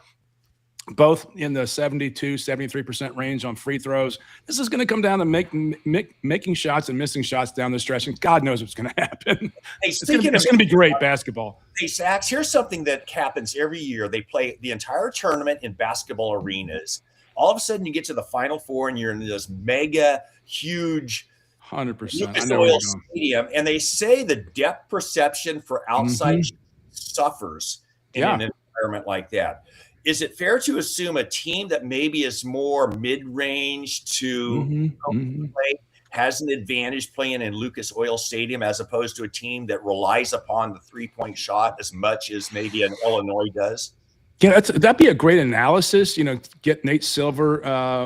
both in the 73% range on free throws. This is going to come down to making shots and missing shots down the stretch, and God knows what's going to happen. Hey, it's going to be great basketball. Hey, Sax, here's something that happens every year. They play the entire tournament in basketball arenas. All of a sudden, you get to the Final Four, and you're in this mega, huge 100% Oil Stadium, and they say the depth perception for outside suffers in an environment like that. Is it fair to assume a team that maybe is more mid-range to play has an advantage playing in Lucas Oil Stadium as opposed to a team that relies upon the three-point shot as much as maybe an Illinois does? Yeah, that'd be a great analysis. You know, get Nate Silver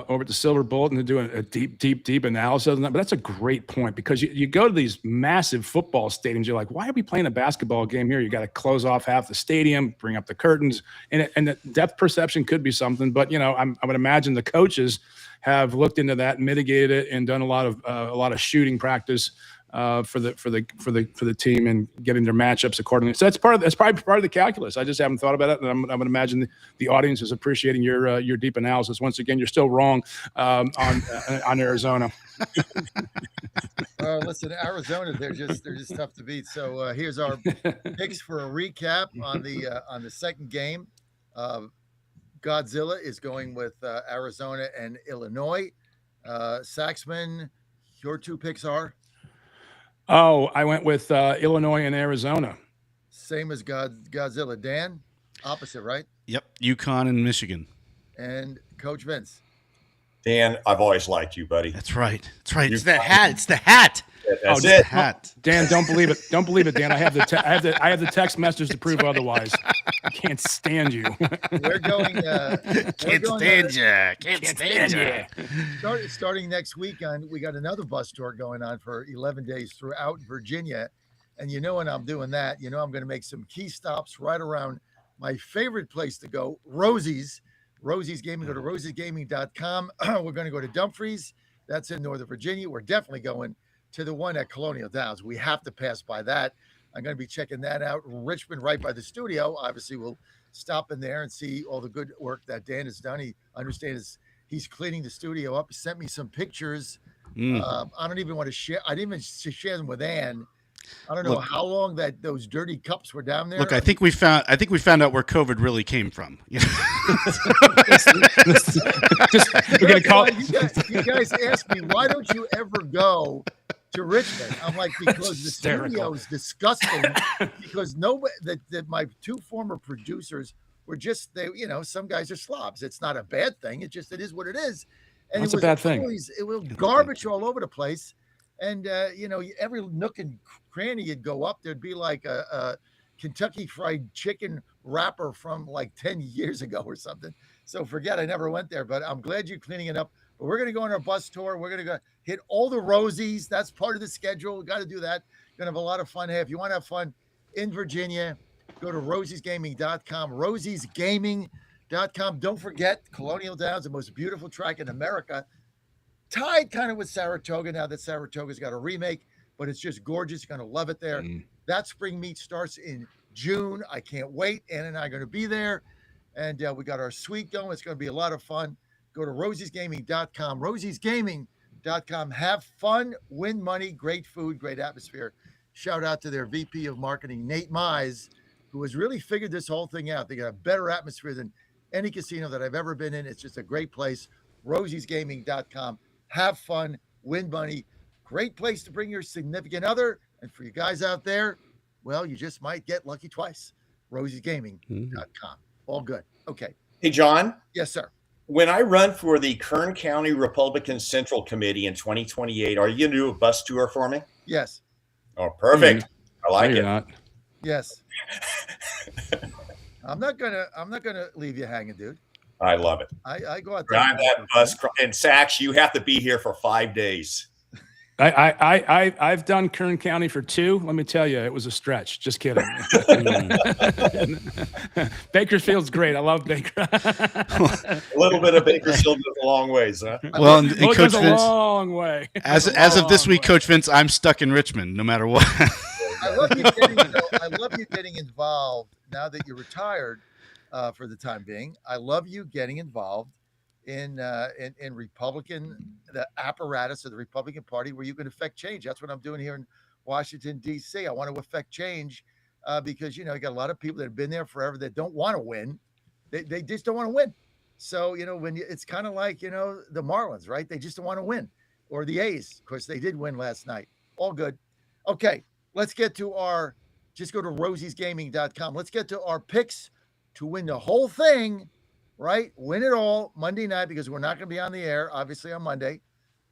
over at the Silver Bulletin to do a deep analysis on that. But that's a great point because you go to these massive football stadiums. You're like, why are we playing a basketball game here? You got to close off half the stadium, bring up the curtains, and the depth perception could be something. But you know, I would imagine the coaches have looked into that, mitigated it, and done a lot of shooting practice for the team and getting their matchups accordingly. So that's probably part of the calculus. I just haven't thought about it, and I would imagine the audience is appreciating your deep analysis. Once again, you're still wrong on Arizona. Listen, Arizona, they're just tough to beat. So here's our picks for a recap on the second game. Godzilla is going with Arizona and Illinois. Saxman, your 2 picks are? Oh, I went with Illinois and Arizona. Same as Godzilla. Dan, opposite, right? Yep, UConn and Michigan. And Coach Vince. Dan, I've always liked you, buddy. That's right. It's the hat. It's the hat. That's it. The hat. Dan, don't believe it. Don't believe it, Dan. I have the text message to prove otherwise. I can't stand you. We're going. Can't stand you. Starting next weekend, we got another bus tour going on for 11 days throughout Virginia, and you know when I'm doing that, you know I'm going to make some key stops right around my favorite place to go, Rosie's. Rosie's Gaming. Go to rosiesgaming.com. We're going to go to Dumfries. That's in Northern Virginia. We're definitely going to the one at Colonial Downs. We have to pass by that. I'm going to be checking that out. Richmond, right by the studio. Obviously, we'll stop in there and see all the good work that Dan has done. He understands he's cleaning the studio up. He sent me some pictures. I don't even want to share. I didn't even share them with Ann. I don't know how long that those dirty cups were down there. Look, I think we found out where COVID really came from. We're gonna call. You guys ask me, why don't you ever go to Richmond? I'm like, because the studio is disgusting. Because that my 2 former producers were just some guys are slobs. It's not a bad thing. It is what it is. And That's a bad thing. It was garbage all over the place. And every nook and cranny you'd go up, there'd be like a Kentucky Fried Chicken wrapper from like 10 years ago or something. So forget, I never went there, but I'm glad you're cleaning it up. But we're going to go on our bus tour. We're going to go hit all the Rosies. That's part of the schedule. We got to do that. Going to have a lot of fun. Hey, if you want to have fun in Virginia, go to rosiesgaming.com, rosiesgaming.com. Don't forget, Colonial Downs, the most beautiful track in America. Tied kind of with Saratoga now that Saratoga's got a remake, but it's just gorgeous. You're going to love it there. That spring meet starts in June. I can't wait. Ann and I are going to be there. And we got our suite going. It's going to be a lot of fun. Go to rosiesgaming.com, rosiesgaming.com. Have fun, win money, great food, great atmosphere. Shout out to their VP of marketing, Nate Mize, who has really figured this whole thing out. They got a better atmosphere than any casino that I've ever been in. It's just a great place. rosiesgaming.com. Have fun, win money. Great place to bring your significant other. And for you guys out there, well, you just might get lucky twice. rosiesgaming.com. All good. Okay. Hey, John. Yes, sir. When I run for the Kern County Republican Central Committee in 2028, are you going to do a bus tour for me? Yes. Oh, perfect. I like it. Not. Yes. I'm not gonna leave you hanging, dude. I love it. I go out there. Drive that bus. And Sachs, you have to be here for 5 days. I've done Kern County for 2. Let me tell you, it was a stretch. Just kidding. Bakersfield's great. I love Baker. A little bit of Bakersfield goes a long ways, huh? Well, and it Coach goes a Vince, long way. as of this week, Coach Vince, I'm stuck in Richmond, no matter what. I love you getting involved now that you're retired for the time being. I love you getting involved in Republican, the apparatus of the Republican Party, where you can affect change. That's what I'm doing here in Washington, D.C. I want to affect change because, you got a lot of people that have been there forever that don't want to win. They just don't want to win. So, it's kind of like, the Marlins, right? They just don't want to win. Or the A's. Of course, they did win last night. All good. Okay, let's get to just go to rosiesgaming.com. Let's get to our picks to win the whole thing. Right? Win it all Monday night, because we're not going to be on the air, obviously, on Monday.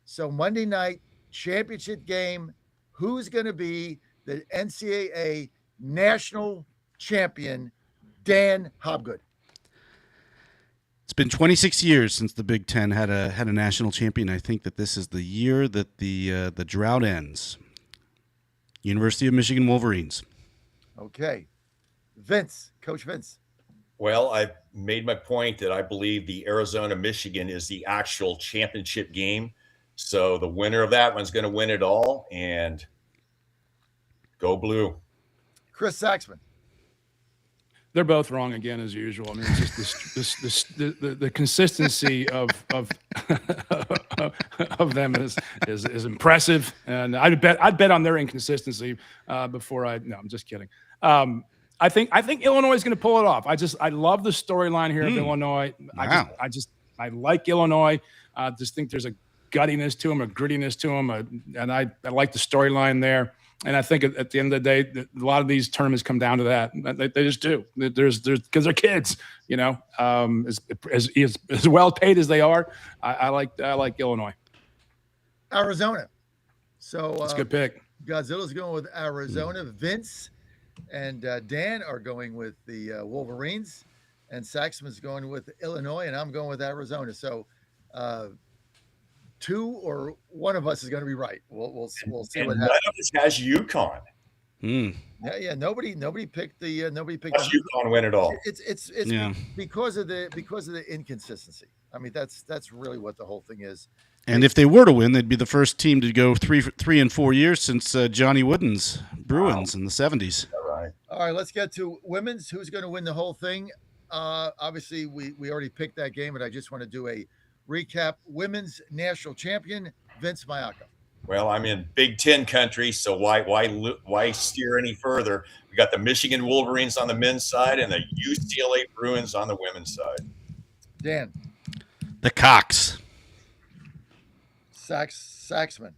So Monday night, championship game. Who's going to be the NCAA national champion? Dan Hobgood. It's been 26 years since the Big Ten had a national champion. I think that this is the year that the drought ends. University of Michigan Wolverines. Okay. Coach Vince. Well, I made my point that I believe the Arizona-Michigan is the actual championship game. So the winner of that one's going to win it all, and go blue. Chris Saxman. They're both wrong again, as usual. I mean, it's just the consistency of them is impressive, and I'd bet on their inconsistency before No, I'm just kidding. I think Illinois is going to pull it off. I love the storyline here of Illinois. Wow. I like Illinois. I just think there's a guttiness to them, a grittiness to them, and I like the storyline there. And I think at the end of the day, a lot of these tournaments come down to that. They just do. There's because they're kids, as well paid as they are. I like Illinois. Arizona. So that's a good pick. Godzilla's going with Arizona. Vince and Dan are going with the Wolverines, and Saxman's going with Illinois, and I'm going with Arizona. So two or one of us is going to be right. We'll see what happens. None of us has UConn. Yeah. Nobody picked the UConn win it all. It's because of the inconsistency. I mean, that's really what the whole thing is. And if they were to win, they'd be the first team to go 3 and 4 years since Johnny Wooden's Bruins in the 70s. All right, let's get to women's. Who's going to win the whole thing? Obviously, we already picked that game, and I just want to do a recap. Women's national champion, Vince Mayaka. Well, I'm in Big Ten country, so why steer any further? We got the Michigan Wolverines on the men's side and the UCLA Bruins on the women's side. Dan. The Cox. Saxman.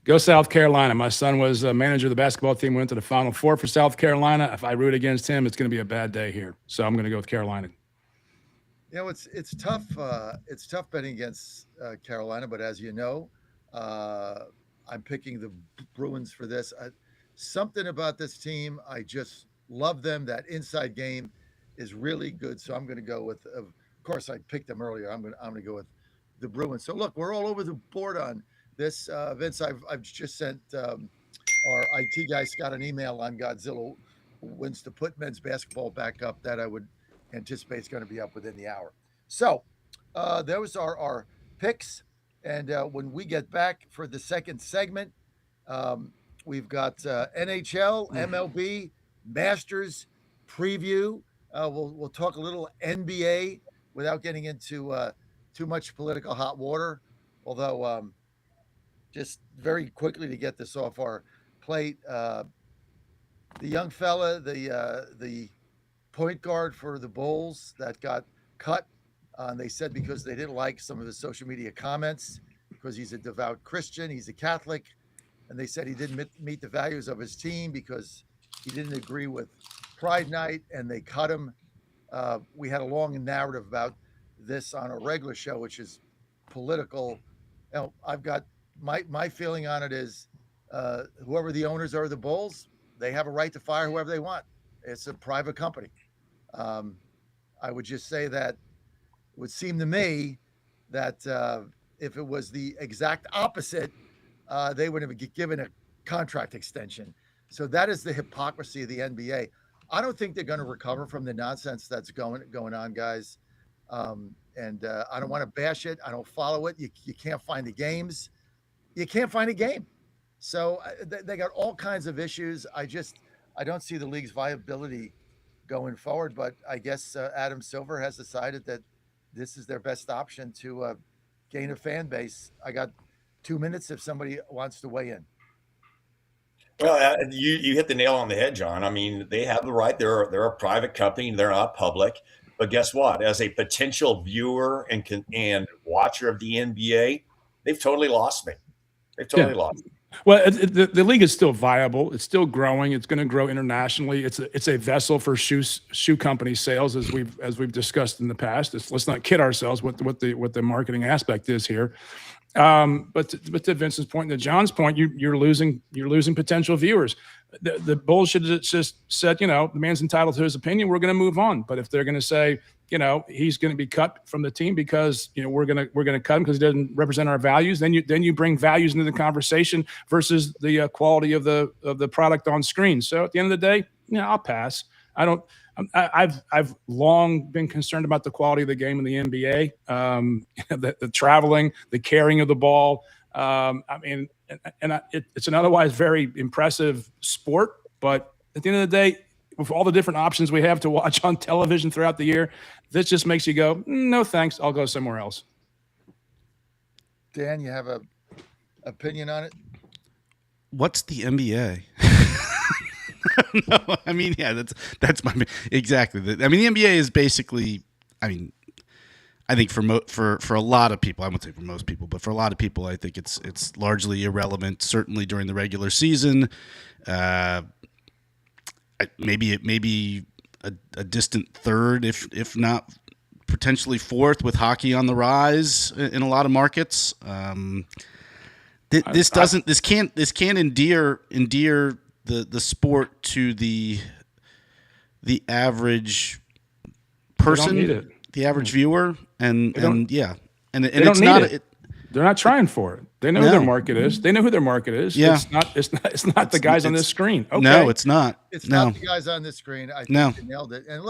Go South Carolina. My son was a manager of the basketball team, went to the Final Four for South Carolina. If I root against him, it's going to be a bad day here. So I'm going to go with Carolina. It's tough. It's tough betting against Carolina, but as you know, I'm picking the Bruins for this. Something about this team, I just love them. That inside game is really good. So I'm going to go with. Of course, I picked them earlier. I'm going to go with the Bruins. So look, we're all over the board on this. Vince, I've just sent our IT guy Scott an email on Godzilla wins to put men's basketball back up. That I would anticipate is going to be up within the hour. So those are our picks. And when we get back for the second segment, we've got NHL, MLB, Masters preview. We'll talk a little NBA without getting into too much political hot water. Although, just very quickly to get this off our plate, the young fella, the point guard for the Bulls that got cut. They said because they didn't like some of his social media comments, because he's a devout Christian, he's a Catholic, and they said he didn't meet the values of his team because he didn't agree with Pride Night, and they cut him. We had a long narrative about this on a regular show, which is political. I've got my feeling on it is whoever the owners are of the Bulls, they have a right to fire whoever they want. It's a private company. I would just say that would seem to me that if it was the exact opposite, they would have given a contract extension. So that is the hypocrisy of the NBA. I don't think they're going to recover from the nonsense that's going on, guys. And I don't want to bash it. I don't follow it. You can't find the games. You can't find a game. So they got all kinds of issues. I don't see the league's viability going forward. But I guess Adam Silver has decided that this is their best option to gain a fan base. I got 2 minutes if somebody wants to weigh in. Well, you hit the nail on the head, John. I mean, they have the right. They're a private company. They're not public. But guess what? As a potential viewer and watcher of the NBA, they've totally lost me. They've totally lost me. Well, the league is still viable. It's still growing. It's going to grow internationally. It's a vessel for shoe company sales, as we've discussed in the past. Let's not kid ourselves what the marketing aspect is here. But to Vincent's point and to John's point, you're losing potential viewers. The bullshit is just said, the man's entitled to his opinion. We're going to move on. But if they're going to say, he's going to be cut from the team because we're going to cut him because he doesn't represent our values, then you bring values into the conversation versus the quality of the product on screen. So at the end of the day, I'll pass. I've long been concerned about the quality of the game in the NBA, the traveling, the carrying of the ball. It's an otherwise very impressive sport, but at the end of the day, with all the different options we have to watch on television throughout the year, this just makes you go, no, thanks. I'll go somewhere else. Dan, you have a opinion on it? What's the NBA? No, I mean, yeah, that's my exactly. The NBA is basically, I think for a lot of people, I won't say for most people, but for a lot of people, I think it's largely irrelevant. Certainly during the regular season, maybe a distant third, if not potentially fourth, with hockey on the rise in a lot of markets. This can't endear the sport to the average person, the average viewer, and it's not. They're not trying for it. They know who their market is. They know who their market is. Yeah. It's not the guys on this screen. Okay. No, it's not. It's not the guys on this screen. I think they nailed it. And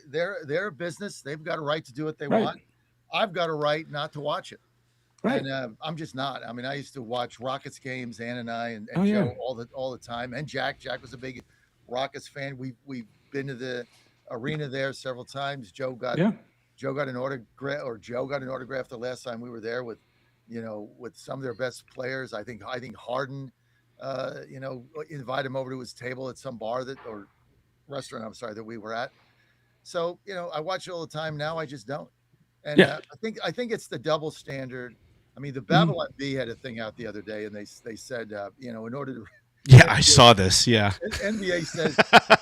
they're a business. They've got a right to do what they want. I've got a right not to watch it. Right. And I'm just not. I mean, I used to watch Rockets games, Ann and I, and Joe all the time. And Jack was a big Rockets fan. We've been to the arena there several times. Joe got an autograph the last time we were there with some of their best players. I think Harden, invited him over to his table at some bar or restaurant, that we were at. So, I watch it all the time now. I just don't. And I think it's the double standard. I mean, the Babylon Bee had a thing out the other day, and they said, in order to I saw this. Yeah, NBA says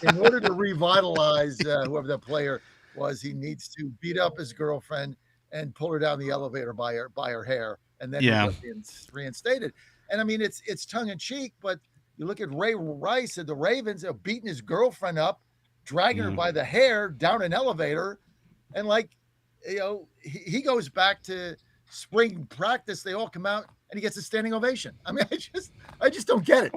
in order to revitalize whoever the player was, he needs to beat up his girlfriend and pull her down the elevator by her hair, and then reinstated. And I mean, it's tongue in cheek, but you look at Ray Rice and the Ravens beating his girlfriend up, dragging her by the hair down an elevator, and he goes back to spring practice. They all come out and he gets a standing ovation. I mean, I just don't get it.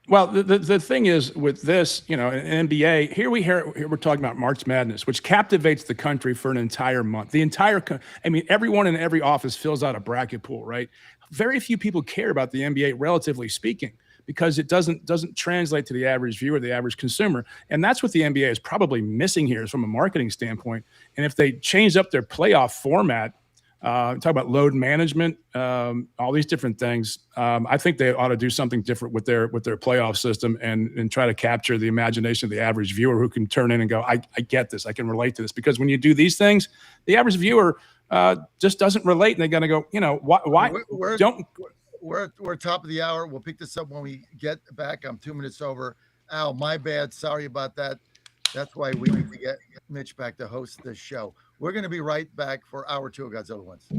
Well, the thing is with this, in NBA, here we're talking about March Madness, which captivates the country for an entire month. Everyone in every office fills out a bracket pool, right? Very few people care about the NBA, relatively speaking, because it doesn't translate to the average viewer, the average consumer. And that's what the NBA is probably missing here is from a marketing standpoint. And if they change up their playoff format, talk about load management, all these different things. I think they ought to do something different with their playoff system and try to capture the imagination of the average viewer who can turn in and go, I get this. I can relate to this. Because when you do these things, the average viewer just doesn't relate. And they're going to go, why don't... We're top of the hour. We'll pick this up when we get back. I'm 2 minutes over. Al, my bad. Sorry about that. That's why we need to get Mitch back to host this show. We're going to be right back for hour 2 of Godzilla Wins.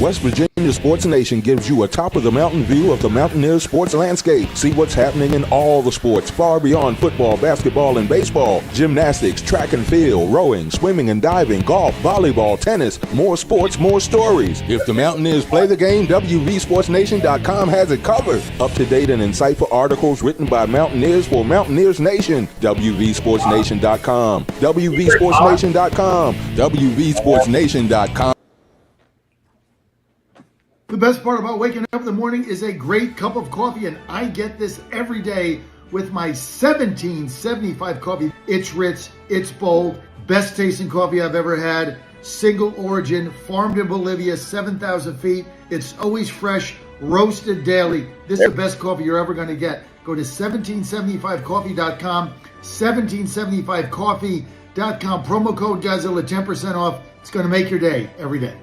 West Virginia Sports Nation gives you a top-of-the-mountain view of the Mountaineers sports landscape. See what's happening in all the sports, far beyond football, basketball, and baseball. Gymnastics, track and field, rowing, swimming and diving, golf, volleyball, tennis. More sports, more stories. If the Mountaineers play the game, WVSportsNation.com has it covered. Up-to-date and insightful articles written by Mountaineers for Mountaineers Nation. WVSportsNation.com. WVSportsNation.com. WVSportsNation.com. The best part about waking up in the morning is a great cup of coffee, and I get this every day with my 1775 coffee. It's rich, it's bold, best tasting coffee I've ever had. Single origin, farmed in Bolivia, 7,000 feet. It's always fresh, roasted daily. This is the best coffee you're ever going to get. Go to 1775coffee.com, 1775coffee.com. Promo code Godzilla, 10% off. It's going to make your day every day.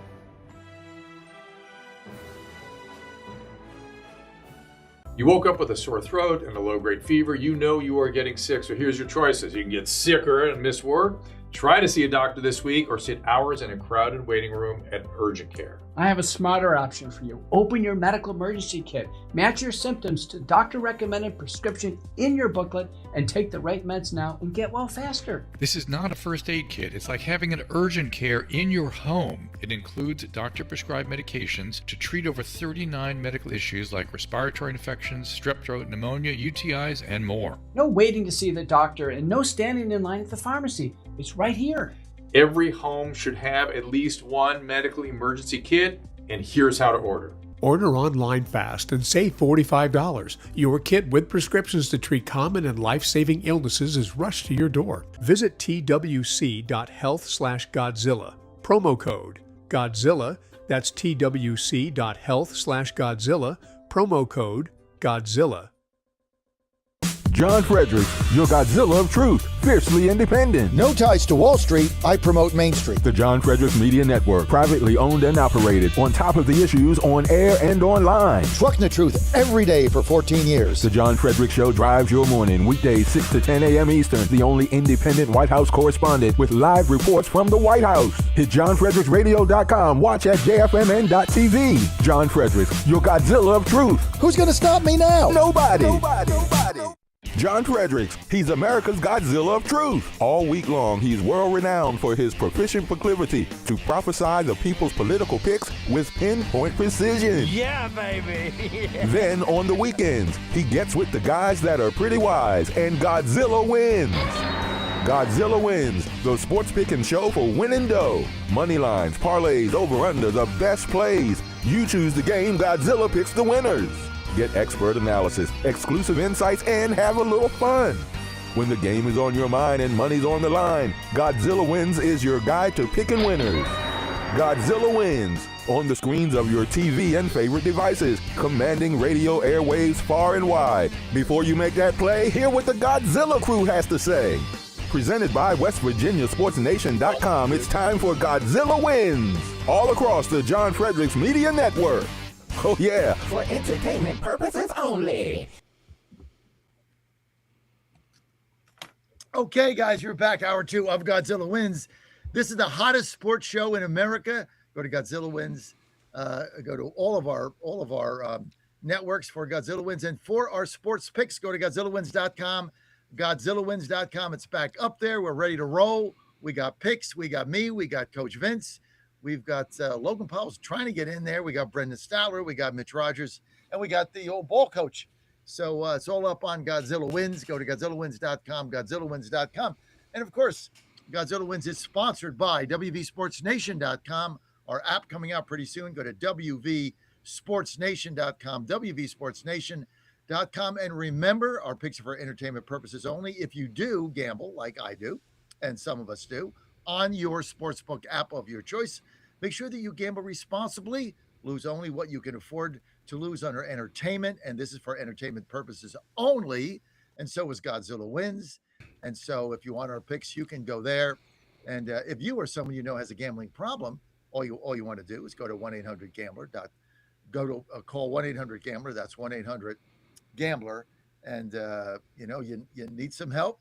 You woke up with a sore throat and a low-grade fever. You know you are getting sick, so here's your choices. You can get sicker and miss work, try to see a doctor this week, or sit hours in a crowded waiting room at urgent care. I have a smarter option for you. Open your medical emergency kit. Match your symptoms to doctor-recommended prescription in your booklet and take the right meds now and get well faster. This is not a first aid kit. It's like having an urgent care in your home. It includes doctor-prescribed medications to treat over 39 medical issues like respiratory infections, strep throat, pneumonia, UTIs, and more. No waiting to see the doctor and no standing in line at the pharmacy. It's right here. Every home should have at least one medical emergency kit, and here's how to order. Order online fast and save $45. Your kit with prescriptions to treat common and life-saving illnesses is rushed to your door. Visit twc.health/Godzilla. Promo code Godzilla. That's twc.health/Godzilla. Promo code Godzilla. John Fredericks, your Godzilla of truth, fiercely independent. No ties to Wall Street, I promote Main Street. The John Fredericks Media Network, privately owned and operated, on top of the issues on air and online. Trucking the truth every day for 14 years. The John Fredericks Show drives your morning, weekdays 6 to 10 a.m. Eastern. The only independent White House correspondent with live reports from the White House. Hit JohnFredericksRadio.com. Watch at JFMN.tv. John Fredericks, your Godzilla of truth. Who's going to stop me now? Nobody. John Fredericks, he's America's Godzilla of truth. All week long, he's world-renowned for his proficient proclivity to prophesy the people's political picks with pinpoint precision. Yeah, baby. Then, on the weekends, he gets with the guys that are pretty wise, and Godzilla wins. Godzilla Wins, the sports picking show for winning dough. Money lines, parlays, over-under, the best plays. You choose the game, Godzilla picks the winners. Get expert analysis, exclusive insights, and have a little fun. When the game is on your mind and money's on the line, Godzilla Wins is your guide to picking winners. Godzilla Wins, on the screens of your TV and favorite devices, commanding radio airwaves far and wide. Before you make that play, hear what the Godzilla crew has to say. Presented by WestVirginiaSportsNation.com, it's time for Godzilla Wins, all across the John Fredericks Media Network. Oh yeah, for entertainment purposes only. Okay, guys, you're back. Hour 2 of Godzilla Wins. This is the hottest sports show in America. Go to Godzilla Wins. Go to all of our networks for Godzilla Wins, and for our sports picks, go to GodzillaWins.com. GodzillaWins.com. It's back up there. We're ready to roll. We got picks. We got me. We got Coach Vince. We've got Logan Powell's trying to get in there. We got Brendan Stowler. We got Mitch Rogers. And we got the old ball coach. So it's all up on Godzilla Wins. Go to GodzillaWins.com, GodzillaWins.com. And, of course, Godzilla Wins is sponsored by WVSportsNation.com. Our app coming out pretty soon. Go to WVSportsNation.com, WVSportsNation.com. And remember, our picks are for entertainment purposes only. If you do gamble, like I do, and some of us do, on your sportsbook app of your choice, make sure that you gamble responsibly. Lose only what you can afford to lose under entertainment. And this is for entertainment purposes only. And so is Godzilla Wins. And so if you want our picks, you can go there. And if you or someone you know has a gambling problem, all you want to do is go to 1-800-GAMBLER. Call 1-800-GAMBLER. That's 1-800-GAMBLER. And, you need some help,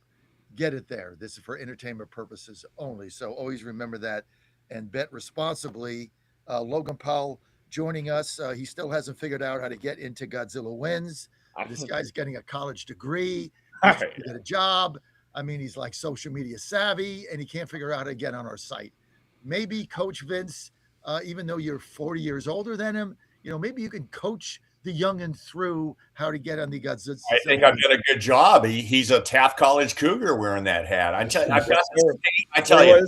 get it there. This is for entertainment purposes only. So always remember that and bet responsibly. Logan Powell joining us. He still hasn't figured out how to get into Godzilla Wins. This guy's getting a college degree. He's trying to get a job. I mean, he's like social media savvy, and he can't figure out how to get on our site. Maybe Coach Vince, even though you're 40 years older than him, maybe you can coach the youngin through how to get on the Godzilla. I think I've done a good job. He's a Taft College Cougar wearing that hat. I tell you,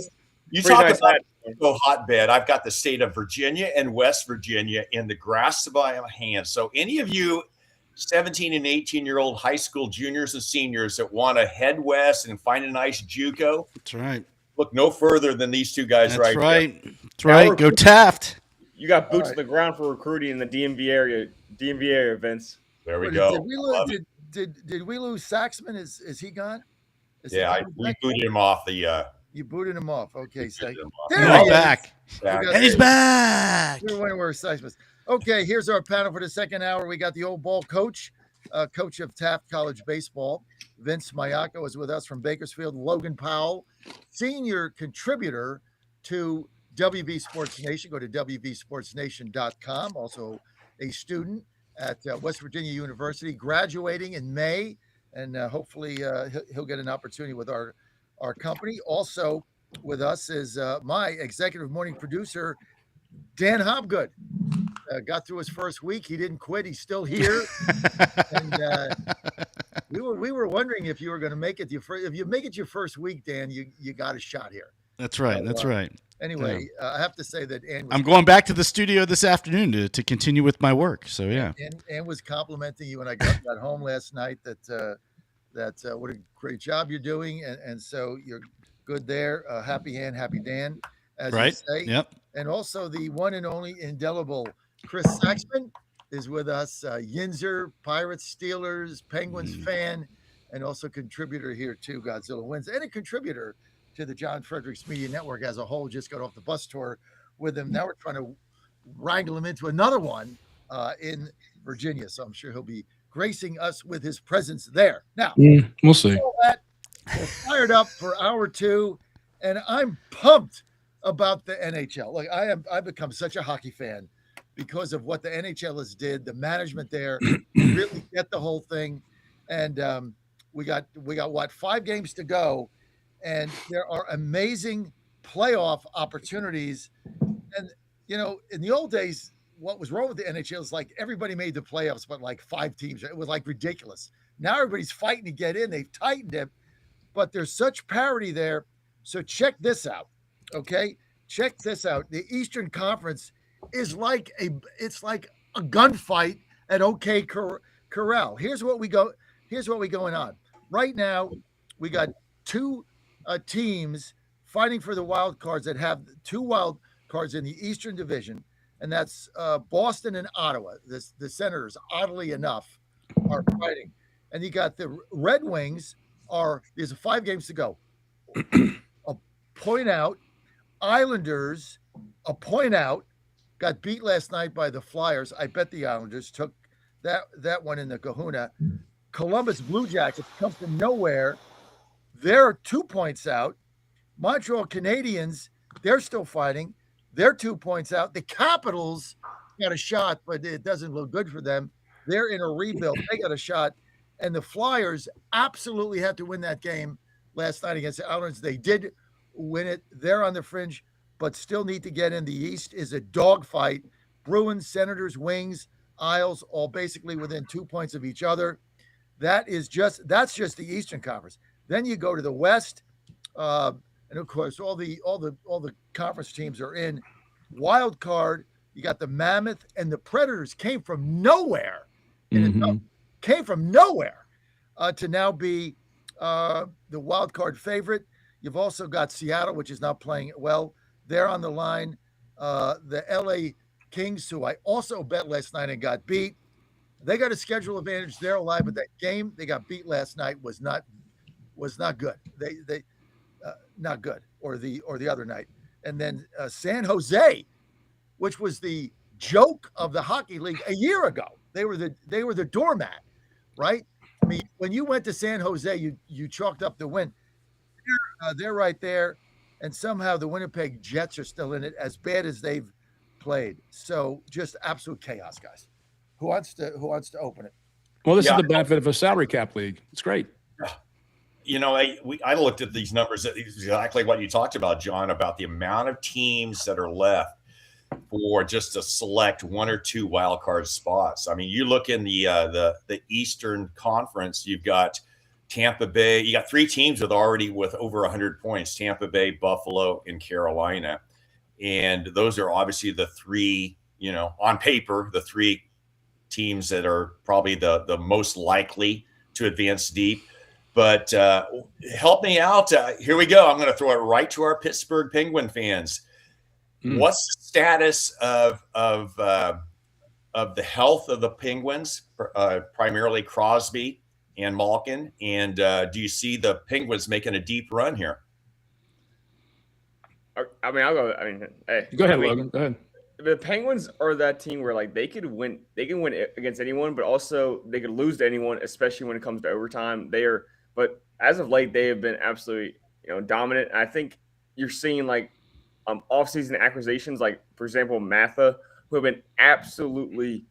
you talk nice about a hotbed. I've got the state of Virginia and West Virginia in the grasp of my hand. So any of you 17 and 18-year-old high school juniors and seniors that want to head west and find a nice JUCO, that's right. Look no further than these two guys That's right here. That's right. Go Taft. You got boots on the ground for recruiting in the DMV area, Vince. There we go. Did we lose Saxman? Is he gone? We booted him off the. You booted him off. Okay, so there he's back. And he's back. You're wondering where Saxman is. Okay, here's our panel for the second hour. We got the old ball coach, coach of Taft College baseball. Vince Mayako is with us from Bakersfield. Logan Powell, senior contributor to WV Sports Nation. Go to WVSportsNation.com. Also a student at West Virginia University, graduating in May, and hopefully he'll get an opportunity with our company. Also with us is my executive morning producer, Dan Hobgood. Got through his first week. He didn't quit. He's still here. And we were wondering if you were going to make it. If you make it your first week, Dan, you got a shot here. That's right. That's right. Anyway, I have to say that I'm going back to the studio this afternoon to continue with my work. So yeah. Ann was complimenting you when I got home last night that what a great job you're doing, and so you're good there. Happy Ann, happy Dan, as you say. Yep. And also the one and only indelible Chris Saxman is with us. Yinzer, Pirates, Steelers, Penguins fan, and also contributor here to Godzilla Wins, and a contributor to the John Fredericks Media Network as a whole. Just got off the bus tour with him. Now we're trying to wrangle him into another one in Virginia. So I'm sure he'll be gracing us with his presence there. Now, we'll see. We're fired up for hour two, and I'm pumped about the NHL. Like I've become such a hockey fan because of what the NHL has did, the management there, really get the whole thing. And we got what, 5 games to go. And there are amazing playoff opportunities. And, in the old days, what was wrong with the NHL is like everybody made the playoffs, but like 5 teams. It was like ridiculous. Now everybody's fighting to get in. They've tightened it, but there's such parity there. So check this out. Okay. Check this out. The Eastern Conference is like a gunfight at OK Corral. Here's what going on right now. We got 2 teams fighting for the wild cards that have 2 wild cards in the Eastern Division, and that's Boston and Ottawa. The Senators, oddly enough, are fighting, and you got the Red Wings. There's 5 games to go. A point out. Islanders, a point out, got beat last night by the Flyers. I bet the Islanders took that one in the kahuna. Columbus Blue Jackets come from nowhere. They're 2 points out. Montreal Canadiens, they're still fighting. They're 2 points out. The Capitals got a shot, but it doesn't look good for them. They're in a rebuild. They got a shot. And the Flyers absolutely had to win that game last night against the Islanders. They did win it. They're on the fringe, but still need to get in. The East is a dogfight. Bruins, Senators, Wings, Isles, all basically within 2 points of each other. That's just the Eastern Conference. Then you go to the West, and of course all the conference teams are in. Wild card, you got the Mammoth and the Predators came from nowhere. Came from nowhere to now be the wild card favorite. You've also got Seattle, which is not playing well. They're on the line. The LA Kings, who I also bet last night and got beat. They got a schedule advantage. They're alive, but that game they got beat last night was not good. They not good, or the other night. And then San Jose, which was the joke of the hockey league a year ago. They were the doormat, right? I mean, when you went to San Jose, you chalked up the win. They're right there, and somehow the Winnipeg Jets are still in it, as bad as they've played. So just absolute chaos, guys. Who wants to open it? Well, this is the benefit of a salary cap league. It's great. I looked at these numbers, exactly what you talked about, John, about the amount of teams that are left for just to select one or two wild card spots. I mean, you look in the Eastern Conference, you've got Tampa Bay. You got three teams with over 100 points: Tampa Bay, Buffalo, and Carolina. And those are obviously the three, on paper, the three teams that are probably the most likely to advance deep. But help me out. Here we go. I'm going to throw it right to our Pittsburgh Penguin fans. What's the status of the health of the Penguins, primarily Crosby and Malkin? And do you see the Penguins making a deep run here? I mean, I'll go. I mean, hey, go ahead, Logan. Go ahead. The Penguins are that team where they could win. They can win against anyone, but also they could lose to anyone, especially when it comes to overtime. But as of late, they have been absolutely dominant. And I think you're seeing offseason acquisitions, for example, Matha, who have been absolutely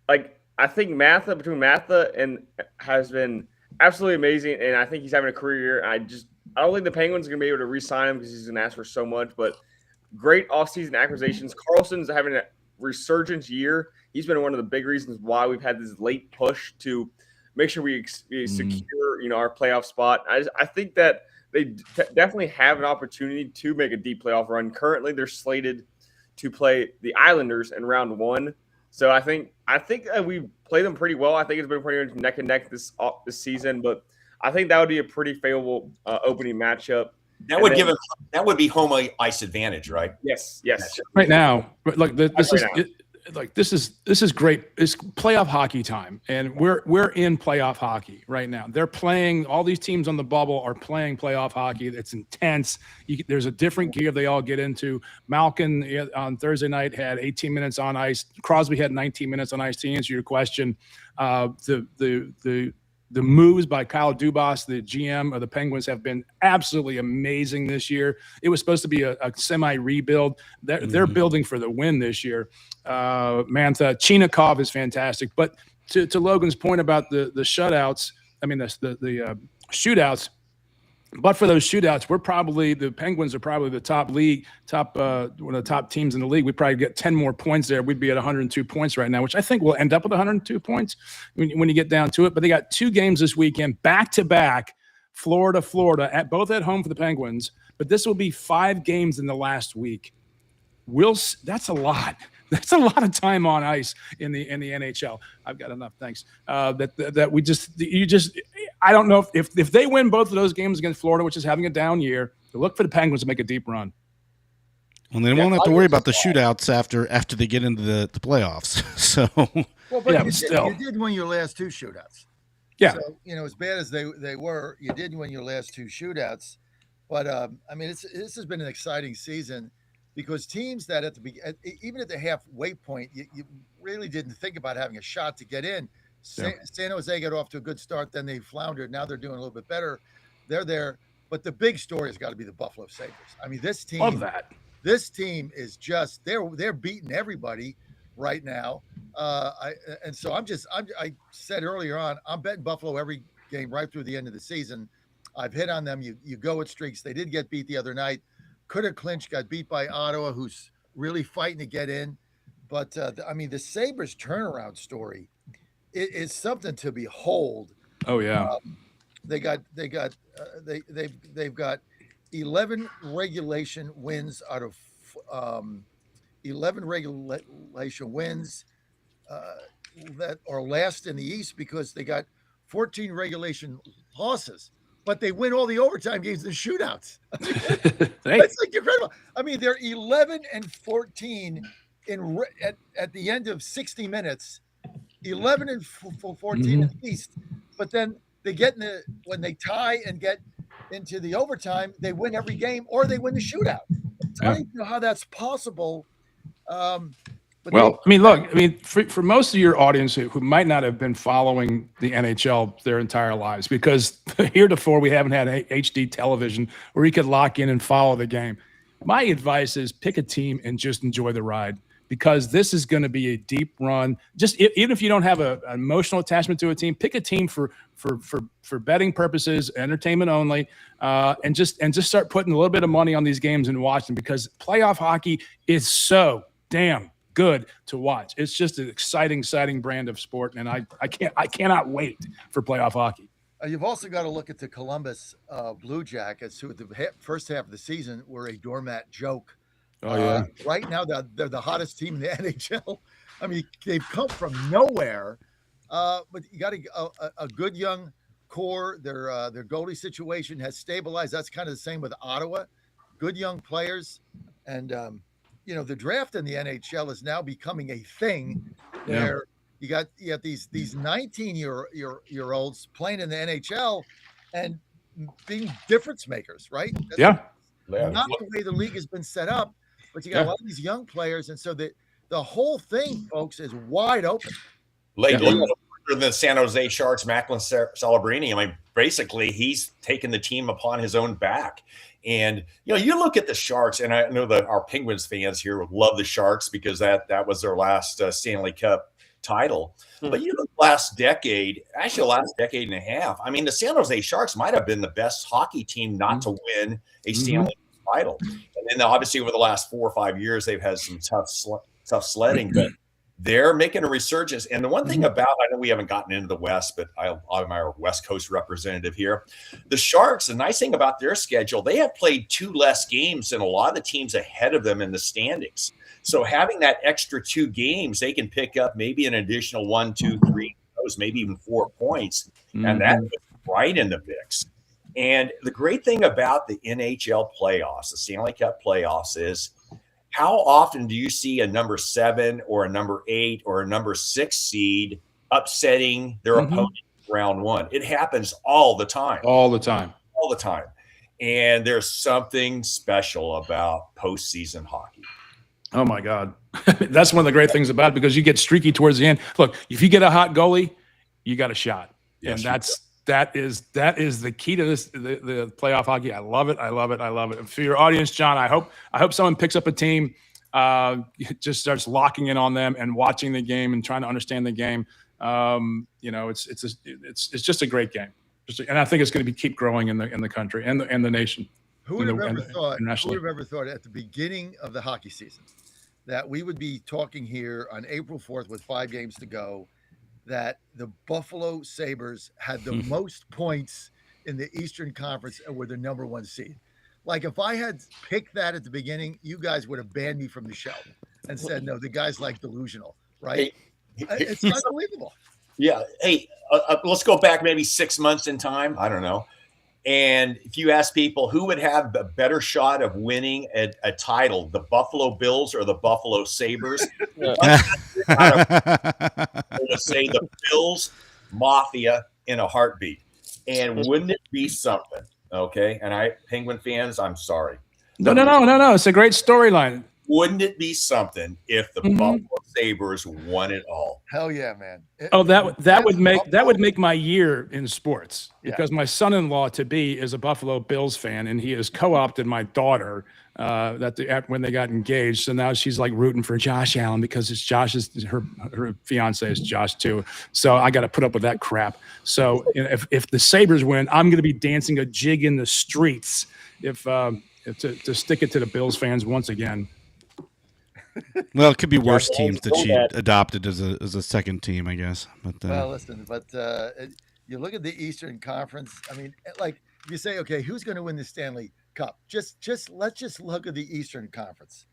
I think between Matha and has been absolutely amazing, and I think he's having a career year. I don't think the Penguins are going to be able to re-sign him because he's going to ask for so much, but great offseason acquisitions. Carlson's having a resurgence year. He's been one of the big reasons why we've had this late push to make sure we secure, our playoff spot. I think that they definitely have an opportunity to make a deep playoff run. Currently, they're slated to play the Islanders in round 1. So I think we play them pretty well. I think it's been pretty much neck and neck this season, but I think that would be a pretty favorable opening matchup. That would be home ice advantage, right? Yes. Right now, look, this is great. It's playoff hockey time, and we're in playoff hockey right now. They're playing. All these teams on the bubble are playing playoff hockey. It's intense. There's a different gear they all get into. Malkin on Thursday night had 18 minutes on ice. Crosby had 19 minutes on ice. To answer your question, the moves by Kyle Dubas, the GM of the Penguins, have been absolutely amazing this year. It was supposed to be a semi-rebuild. They're building for the win this year. Mantha, Chinikov is fantastic. But to Logan's point about the shutouts, the shootouts, but for those shootouts, the Penguins are probably the one of the top teams in the league. We probably get 10 more points there. We'd be at 102 points right now, which I think we'll end up with 102 points when you get down to it. But they got 2 games this weekend, back-to-back, Florida, both at home for the Penguins. But this will be 5 games in the last week. That's a lot. That's a lot of time on ice in the NHL. I've got enough. Thanks. I don't know if they win both of those games against Florida, which is having a down year, to look for the Penguins to make a deep run. Well, they won't have to worry about the shootouts after they get into the playoffs. So, you did win your last 2 shootouts. Yeah. So, as bad as they were, you did win your last 2 shootouts. But this has been an exciting season. Because teams that even at the halfway point, you really didn't think about having a shot to get in. San Jose got off to a good start, then they floundered. Now they're doing a little bit better. They're there. But the big story has got to be the Buffalo Sabres. I mean, this team. Love that. This team is just they're beating everybody right now. I said earlier on, I'm betting Buffalo every game right through the end of the season. I've hit on them. You go with streaks. They did get beat the other night. Could have clinched, got beat by Ottawa, who's really fighting to get in. But the Sabres turnaround story is something to behold. Oh yeah, they've got 11 regulation wins out of 11 regulation wins that are last in the East because they got 14 regulation losses. But they win all the overtime games and shootouts. It's incredible. They're 11-14 at the end of 60 minutes, 11-14 in the East. But then they get when they tie and get into the overtime, they win every game or they win the shootout. I don't know how that's possible. For most of your audience who might not have been following the NHL their entire lives, because heretofore we haven't had HD television where you could lock in and follow the game. My advice is pick a team and just enjoy the ride, because this is going to be a deep run. Just even if you don't have an emotional attachment to a team, pick a team for betting purposes, entertainment only, and just start putting a little bit of money on these games and watch them, because playoff hockey is so damn good to watch. It's just an exciting brand of sport, and I cannot wait for playoff hockey. You've also got to look at the Columbus Blue Jackets, who at the first half of the season were a doormat joke. Oh yeah. Right now, they're the hottest team in the NHL. I mean, they've come from nowhere, but you got a good young core. Their goalie situation has stabilized. That's kind of the same with Ottawa. Good young players, and the draft in the NHL is now becoming a thing where you got these 19-year-olds playing in the NHL and being difference makers, right? Yeah. Not the way the league has been set up, but you got a lot of these young players, and so the whole thing, folks, is wide open. Look at the San Jose Sharks, Macklin Celebrini. I mean, basically, he's taken the team upon his own back. And you look at the Sharks, and I know that our Penguins fans here would love the Sharks because that was their last Stanley Cup title. But last decade and a half, I mean, the San Jose Sharks might have been the best hockey team not to win a Stanley Cup title. And then obviously over the last 4 or 5 years, they've had some tough sledding, but they're making a resurgence. And the one thing about, I know we haven't gotten into the West, but I'm our West Coast representative here. The Sharks, the nice thing about their schedule, they have played 2 less games than a lot of the teams ahead of them in the standings. So having that extra 2 games, they can pick up maybe an additional 1, 2, 3, maybe even 4 points. And that's right in the mix. And the great thing about the NHL playoffs, the Stanley Cup playoffs, is how often do you see a number 7 or a number 8 or a number 6 seed upsetting their opponent in round 1? It happens all the time. All the time. And there's something special about postseason hockey. Oh my God. That's one of the great things about it, because you get streaky towards the end. Look, if you get a hot goalie, you got a shot. Yes, and that is the key to this, the playoff hockey. I love it. For your audience, John, I hope someone picks up a team, just starts locking in on them and watching the game and trying to understand the game. It's just a great game. And I think it's going to keep growing in the country and the nation. Who would have ever thought at the beginning of the hockey season that we would be talking here on April 4th with 5 games to go, that the Buffalo Sabres had the most points in the Eastern Conference and were the number 1 seed? Like, if I had picked that at the beginning, you guys would have banned me from the show and said, no, the guy's like delusional, right? It's unbelievable. Yeah. Hey, let's go back maybe 6 months in time. I don't know. And if you ask people who would have a better shot of winning a title, the Buffalo Bills or the Buffalo Sabres, I would say the Bills Mafia in a heartbeat. And wouldn't it be something? Okay. And Penguin fans, I'm sorry. No. It's a great storyline. Wouldn't it be something if the Buffalo Sabres won it all? Hell yeah, man. That would make my year in sports, because my son-in-law to be is a Buffalo Bills fan, and he has co-opted my daughter when they got engaged. So now she's like rooting for Josh Allen because it's her fiance is Josh too. So I got to put up with that crap. So if the Sabres win, I'm going to be dancing a jig in the streets to stick it to the Bills fans once again. Well, it could be worse teams that she adopted as a second team, I guess. But well, listen, you look at the Eastern Conference. I mean, like, you say, okay, who's going to win the Stanley Cup? Let's just look at the Eastern Conference.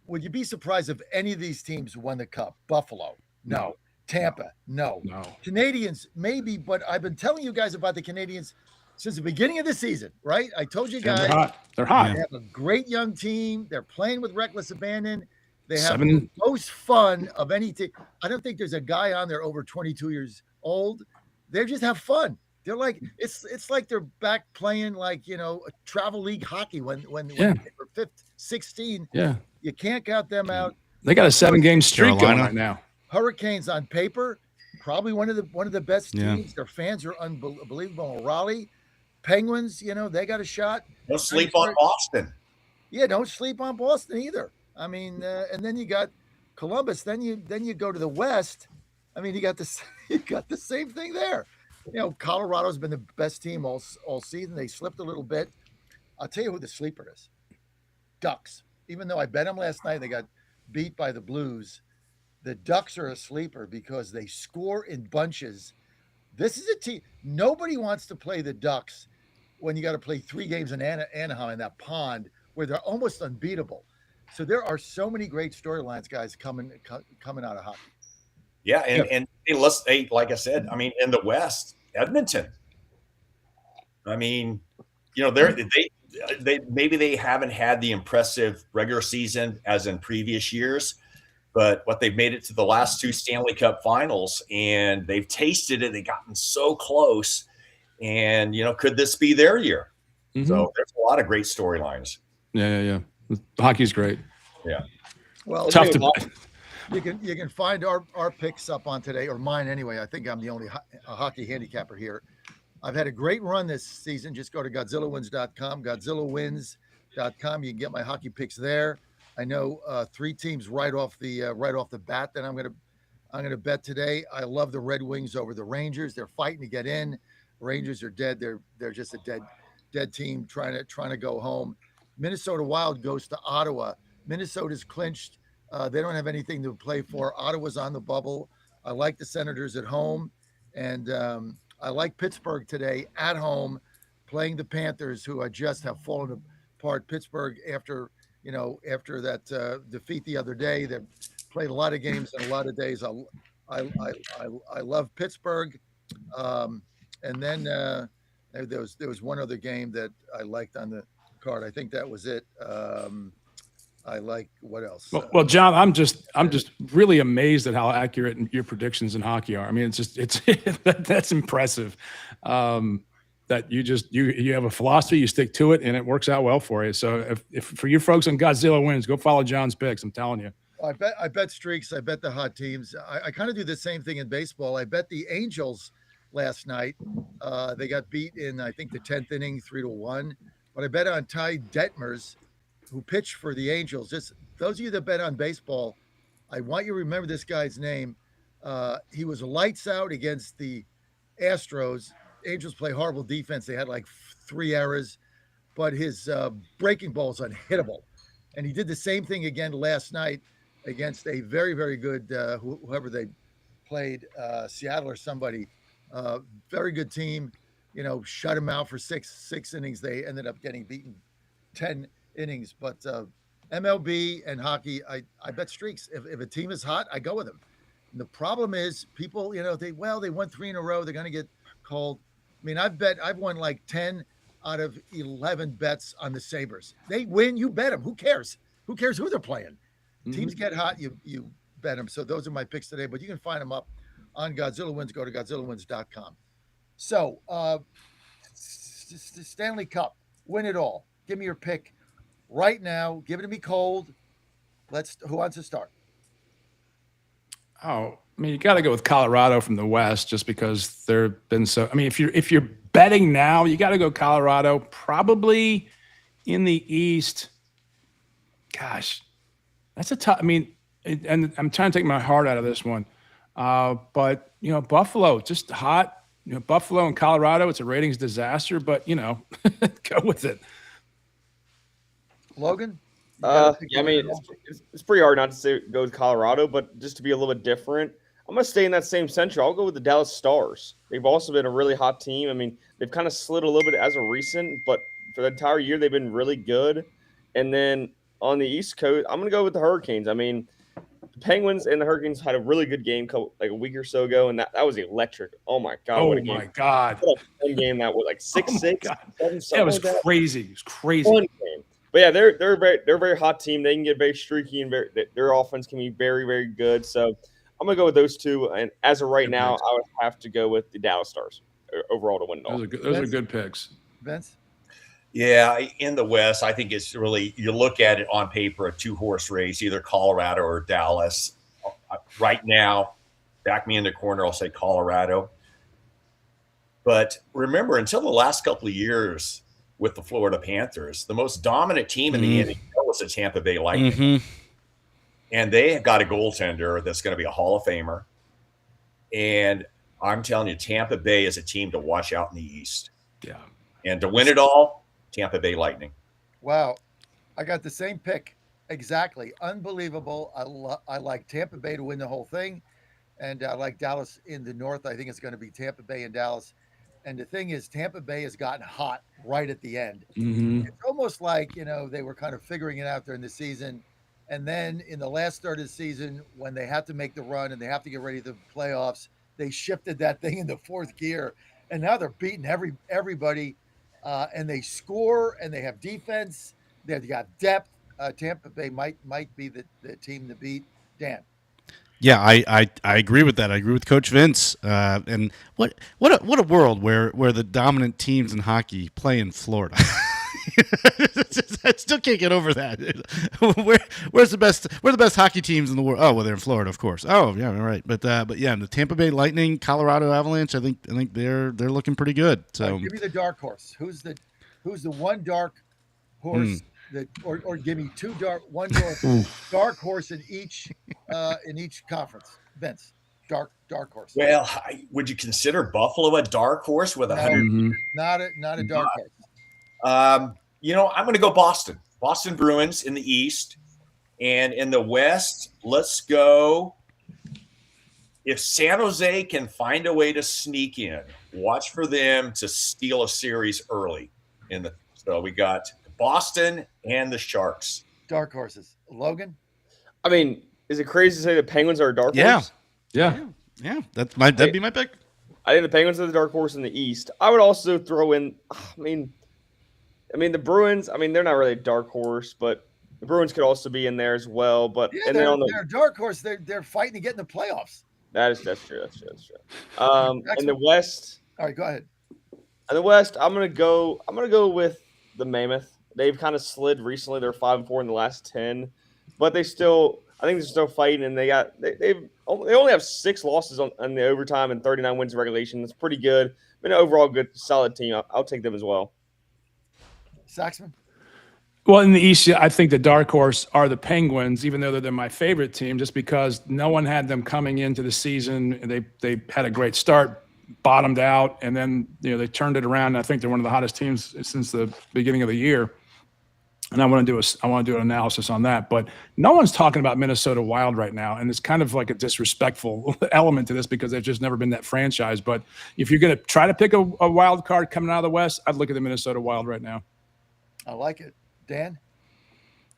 Would you be surprised if any of these teams won the Cup? Buffalo, no. Tampa, no. Canadians, maybe, but I've been telling you guys about the Canadians since the beginning of the season, right? I told you guys they're hot. They have a great young team. They're playing with reckless abandon. They have the most fun of any team. I don't think there's a guy on there over 22 years old. They just have fun. They're like, it's like they're back playing like, a travel league hockey when they were 16. Yeah. You can't count them out. They got a 7-game streak going right now. Hurricanes on paper, probably one of the best teams. Their fans are unbelievable. Raleigh, Penguins, they got a shot. Don't sleep on Boston. Yeah, don't sleep on Boston either. I mean, and then you got Columbus. Then you go to the West. I mean, you got this. You got the same thing there. You know, Colorado's been the best team all season. They slipped a little bit. I'll tell you who the sleeper is. Ducks. Even though I bet them last night, they got beat by the Blues. The Ducks are a sleeper because they score in bunches. This is a team. Nobody wants to play the Ducks when you got to play 3 games in Anaheim in that pond where they're almost unbeatable. So there are so many great storylines, guys, coming out of hockey. Yeah, and hey, like I said, I mean, in the West, Edmonton. I mean, you know, they maybe they haven't had the impressive regular season as in previous years, but they've made it to the last 2 Stanley Cup Finals, and they've tasted it. They've gotten so close, and you know, could this be their year? Mm-hmm. So there's a lot of great storylines. Yeah. Hockey's great. Yeah. Well, tough to. You can find our picks up on today, or mine anyway. I think I'm the only hockey handicapper here. I've had a great run this season. Just go to GodzillaWins.com, GodzillaWins.com. You can get my hockey picks there. I know 3 teams right off the bat that I'm gonna bet today. I love the Red Wings over the Rangers. They're fighting to get in. Rangers are dead. They're just a dead team trying to go home. Minnesota Wild goes to Ottawa. Minnesota's clinched. They don't have anything to play for. Ottawa's on the bubble. I like the Senators at home, and I like Pittsburgh today at home, playing the Panthers, who I just have fallen apart. Pittsburgh, after that defeat the other day, they've played a lot of games in a lot of days. I love Pittsburgh, and then there was one other game that I liked on the card. I think that was it. I like what else? Well, John, I'm just really amazed at how accurate your predictions in hockey are. I mean, it's that's impressive. That you have a philosophy, you stick to it, and it works out well for you. So if for you folks on Godzilla Wins, go follow John's picks. I'm telling you. I bet streaks. I bet the hot teams. I kind of do the same thing in baseball. I bet the Angels last night. They got beat in, I think, the 10th inning, 3-1. But I bet on Ty Detmers, who pitched for the Angels. Just those of you that bet on baseball, I want you to remember this guy's name. He was lights out against the Astros. Angels play horrible defense. They had like 3 errors, but his breaking ball is unhittable. And he did the same thing again last night against a very, very good, whoever they played, Seattle or somebody. Very good team, shut him out for six innings. They ended up getting beaten 10 innings, but MLB and hockey, I bet streaks. If a team is hot, I go with them. And the problem is people, they won 3 in a row. They're going to get cold. I mean, I've won like 10 out of 11 bets on the Sabres. They win, you bet them. Who cares? Who cares who they're playing? Mm-hmm. Teams get hot, you bet them. So those are my picks today, but you can find them up on Godzilla Wins. Go to GodzillaWins.com. So Stanley Cup, win it all. Give me your pick right now. Give it to me cold. Who wants to start? Oh, I mean, you got to go with Colorado from the West, just because they've been so. I mean, if you're betting now, you got to go Colorado. Probably in the East. Gosh, that's a tough. I mean, and I'm trying to take my heart out of this one, but Buffalo just hot. Buffalo and Colorado, it's a ratings disaster, but go with it. Logan? I mean, it's pretty hard not to say go with Colorado, but just to be a little bit different, I'm going to stay in that same central. I'll go with the Dallas Stars. They've also been a really hot team. I mean, they've kind of slid a little bit as of recent, but for the entire year, they've been really good. And then on the East Coast, I'm going to go with the Hurricanes. I mean, the Penguins and the Hurricanes had a really good game like a week or so ago, and that was electric. Oh, my God. Oh, what a game. my God. What a fun game that was, like 6-6. Yeah, it was crazy. It was crazy. Fun game. But yeah, they're a very hot team. They can get very streaky, and their offense can be very, very good. So I'm gonna go with those two. And as of right now, I would have to go with the Dallas Stars overall to win it all. Those are good picks. Vince? Yeah, in the West, I think it's really, you look at it on paper, a 2-horse race, either Colorado or Dallas. Right now, back me in the corner, I'll say Colorado. But remember, until the last couple of years, with the Florida Panthers. The most dominant team in the NHL was the Tampa Bay Lightning. Mm-hmm. And they have got a goaltender that's going to be a Hall of Famer. And I'm telling you, Tampa Bay is a team to watch out in the East. Yeah. And to win it all, Tampa Bay Lightning. Wow. I got the same pick. Exactly. Unbelievable. I like Tampa Bay to win the whole thing. And I like Dallas in the North. I think it's going to be Tampa Bay and Dallas. And the thing is, Tampa Bay has gotten hot right at the end. Mm-hmm. It's almost like, they were kind of figuring it out during the season. And then in the last third of the season, when they have to make the run and they have to get ready for the playoffs, they shifted that thing into fourth gear. And now they're beating everybody. And they score and they have defense. They've got depth. Tampa Bay might be the team to beat. Dan. Yeah, I agree with that. I agree with Coach Vince. And what a world where the dominant teams in hockey play in Florida. I still can't get over that. Where's the best hockey teams in the world? Oh, well, they're in Florida, of course. Oh, yeah, all right. But yeah, the Tampa Bay Lightning, Colorado Avalanche. I think they're looking pretty good. So give me the dark horse. Who's the one dark horse? Or give me one dark horse in each conference. Vince, dark horse. Well, would you consider Buffalo a dark horse with 100? Not a dark horse. I'm going to go Boston. Boston Bruins in the East, and in the West, let's go. If San Jose can find a way to sneak in, watch for them to steal a series early. So we got Boston and the Sharks. Dark horses. Logan? I mean, is it crazy to say the Penguins are a dark horse? Yeah. That'd be my pick. I think the Penguins are the dark horse in the East. I would also throw in, I mean, the Bruins, they're not really a dark horse, but the Bruins could also be in there as well. But yeah, they're a dark horse. They're fighting to get in the playoffs. That's true. In the West. All right, go ahead. In the West, I'm gonna go with the Mammoth. They've kind of slid recently. They're 5-4 in the last 10, but I think they're still fighting, and they only have 6 losses on the overtime and 39 wins in regulation. That's pretty good. An overall good, solid team. I'll take them as well. Saxman? Well, in the East, I think the dark horse are the Penguins, even though they're my favorite team, just because no one had them coming into the season. They had a great start, bottomed out, and then they turned it around. I think they're one of the hottest teams since the beginning of the year. And I want to do an analysis on that. But no one's talking about Minnesota Wild right now, and it's kind of like a disrespectful element to this because they've just never been that franchise. But if you're going to try to pick a wild card coming out of the West, I'd look at the Minnesota Wild right now. I like it. Dan?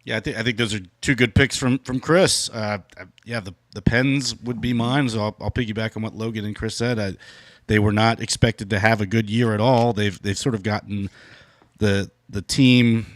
Yeah, I think those are 2 good picks from Chris. The Pens would be mine, so I'll piggyback on what Logan and Chris said. They were not expected to have a good year at all. They've sort of gotten the team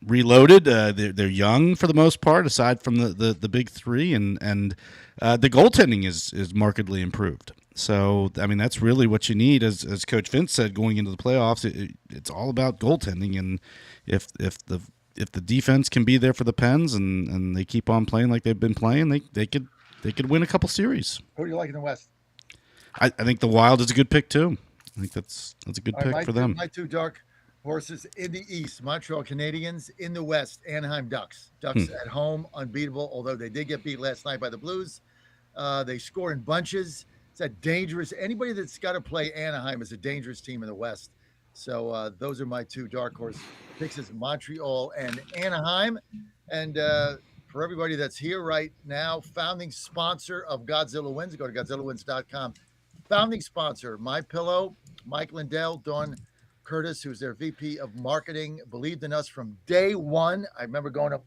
reloaded. They're young for the most part, aside from the big 3, and the goaltending is markedly improved. So that's really what you need, as Coach Vince said, going into the playoffs. It's all about goaltending, and if the defense can be there for the Pens and they keep on playing like they've been playing, they could win a couple series. Who do you like in the West? I think the Wild is a good pick too. I think that's a good pick for them. My 2 dark horses in the East: Montreal Canadiens. In the West, Anaheim Ducks. Ducks at home, unbeatable. Although they did get beat last night by the Blues, they score in bunches. It's a dangerous. Anybody that's got to play Anaheim is a dangerous team in the West. So those are my 2 dark horse picks: is Montreal and Anaheim. And for everybody that's here right now, founding sponsor of Godzilla Wins, go to GodzillaWins.com. Founding sponsor, MyPillow, Mike Lindell, Dawn Curtis, who's their VP of Marketing, believed in us from day one. I remember going up.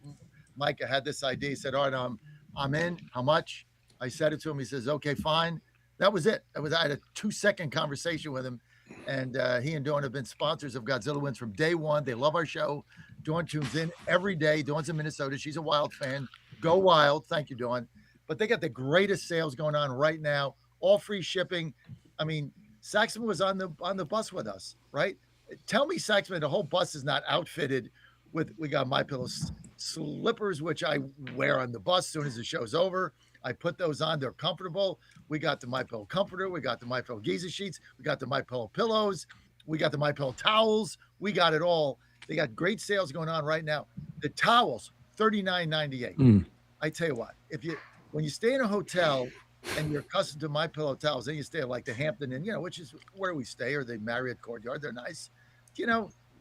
Mike had this idea. He said, "All right, I'm in. How much?" I said it to him. He says, "Okay, fine." That was it. I had a 2-second conversation with him. And he and Dawn have been sponsors of Godzilla Wins from day one. They love our show. Dawn tunes in every day. Dawn's in Minnesota. She's a Wild fan. Go Wild. Thank you, Dawn. But they got the greatest sales going on right now. All free shipping. Saxman was on the bus with us, right? Tell me, Saxman, the whole bus is not outfitted with. We got MyPillow slippers, which I wear on the bus as soon as the show's over. I put those on. They're comfortable. We got the MyPillow comforter. We got the MyPillow Giza sheets. We got the MyPillow pillows. We got the MyPillow towels. We got it all. They got great sales going on right now. The towels, $39.98. I tell you what, when you stay in a hotel and you're accustomed to MyPillow towels, then you stay at like the Hampton Inn, which is where we stay, or the Marriott Courtyard. They're nice.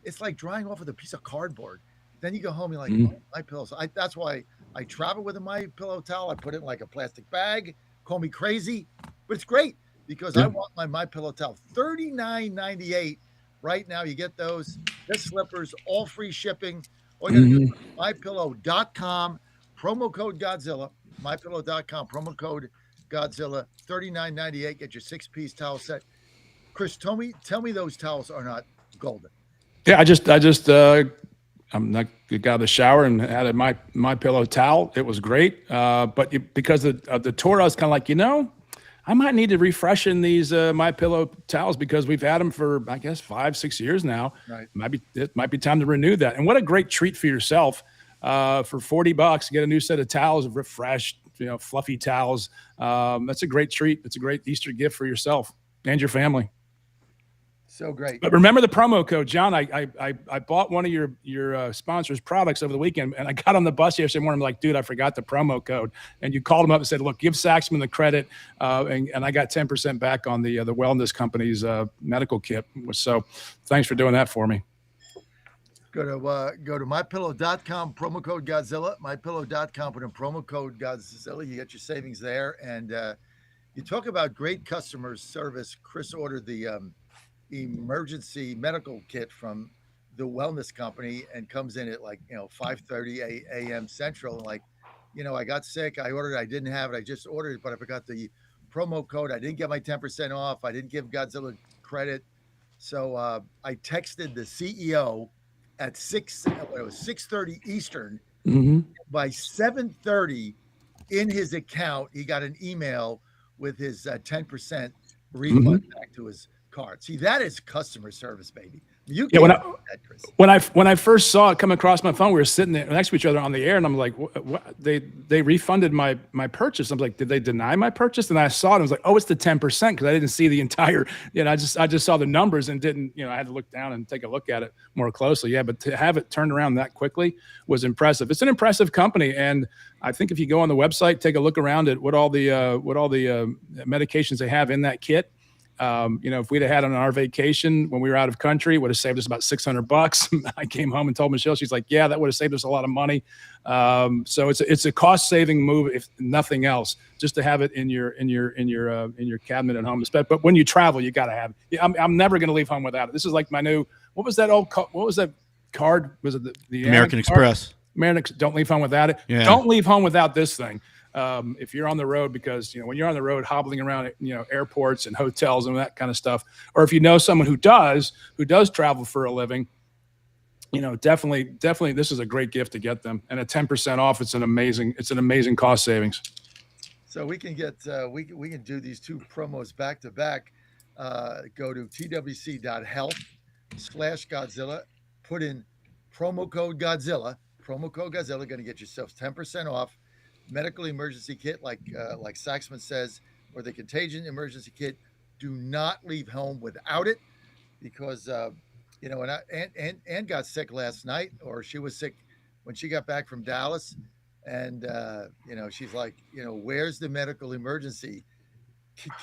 It's like drying off with a piece of cardboard. Then you go home, you're like, oh, my pillows. That's why I travel with a MyPillow towel. I put it in like a plastic bag. Call me crazy, but it's great because I want my MyPillow towel. $39.98 right now. You get those. The slippers, all free shipping. All you got to do is MyPillow.com, promo code Godzilla. MyPillow.com, promo code Godzilla. $39.98. Get your 6-piece towel set. Chris, tell me those towels are not golden. Yeah, I'm not got out of the shower and had my pillow towel. It was great, but because of the tour, I was kind of like, I might need to refreshen these my pillow towels because we've had them for I guess 5-6 years now. Right. It might be time to renew that. And what a great treat for yourself for $40 to get a new set of towels, refreshed, fluffy towels. That's a great treat. It's a great Easter gift for yourself and your family. So great. But remember the promo code, John. I bought one of your sponsors' products over the weekend, and I got on the bus yesterday morning. I'm like, dude, I forgot the promo code. And you called them up and said, look, give Saxman the credit, and I got 10% back on the wellness company's medical kit. So thanks for doing that for me. Go to MyPillow.com, promo code Godzilla. MyPillow.com, put in promo code Godzilla. You get your savings there. And you talk about great customer service. Chris ordered the emergency medical kit from the wellness company and comes in at 5:30 a.m. Central. And I got sick. I ordered it. I didn't have it. I just ordered it, but I forgot the promo code. I didn't get my 10% off. I didn't give Godzilla credit. So I texted the CEO at 6:30 Eastern. By 7:30 in his account, he got an email with his 10% refund back to his card. See, that is customer service, baby. You can't do that, Chris. When I first saw it come across my phone, we were sitting there next to each other on the air, and I'm like, what? They refunded my purchase. I'm like, did they deny my purchase? And I saw it. And I was like, oh, it's the 10% because I didn't see the entire. I just saw the numbers and didn't. I had to look down and take a look at it more closely. Yeah, but to have it turned around that quickly was impressive. It's an impressive company, and I think if you go on the website, take a look around at what all the medications they have in that kit. If we'd have had it on our vacation when we were out of country, it would have saved us about $600. I came home and told Michelle, she's like, yeah, that would have saved us a lot of money. So it's a cost saving move, if nothing else, just to have it in your cabinet at home. But when you travel, you got to have it. I'm never going to leave home without it. This is like my new, what was that card? Was it the American Express? Don't leave home without it. Yeah. Don't leave home without this thing. If you're on the road, because when you're on the road hobbling around airports and hotels and that kind of stuff, or if you know someone who does travel for a living, definitely this is a great gift to get them, and at 10% off, it's an amazing cost savings. So we can get we can do these two promos back to back. Go to twc.health/Godzilla, put in promo code Godzilla, going to get yourself 10% off. Medical emergency kit, like Saxman says, or the contagion emergency kit. Do not leave home without it, because Ann got sick last night, or she was sick when she got back from Dallas, and she's like, where's the medical emergency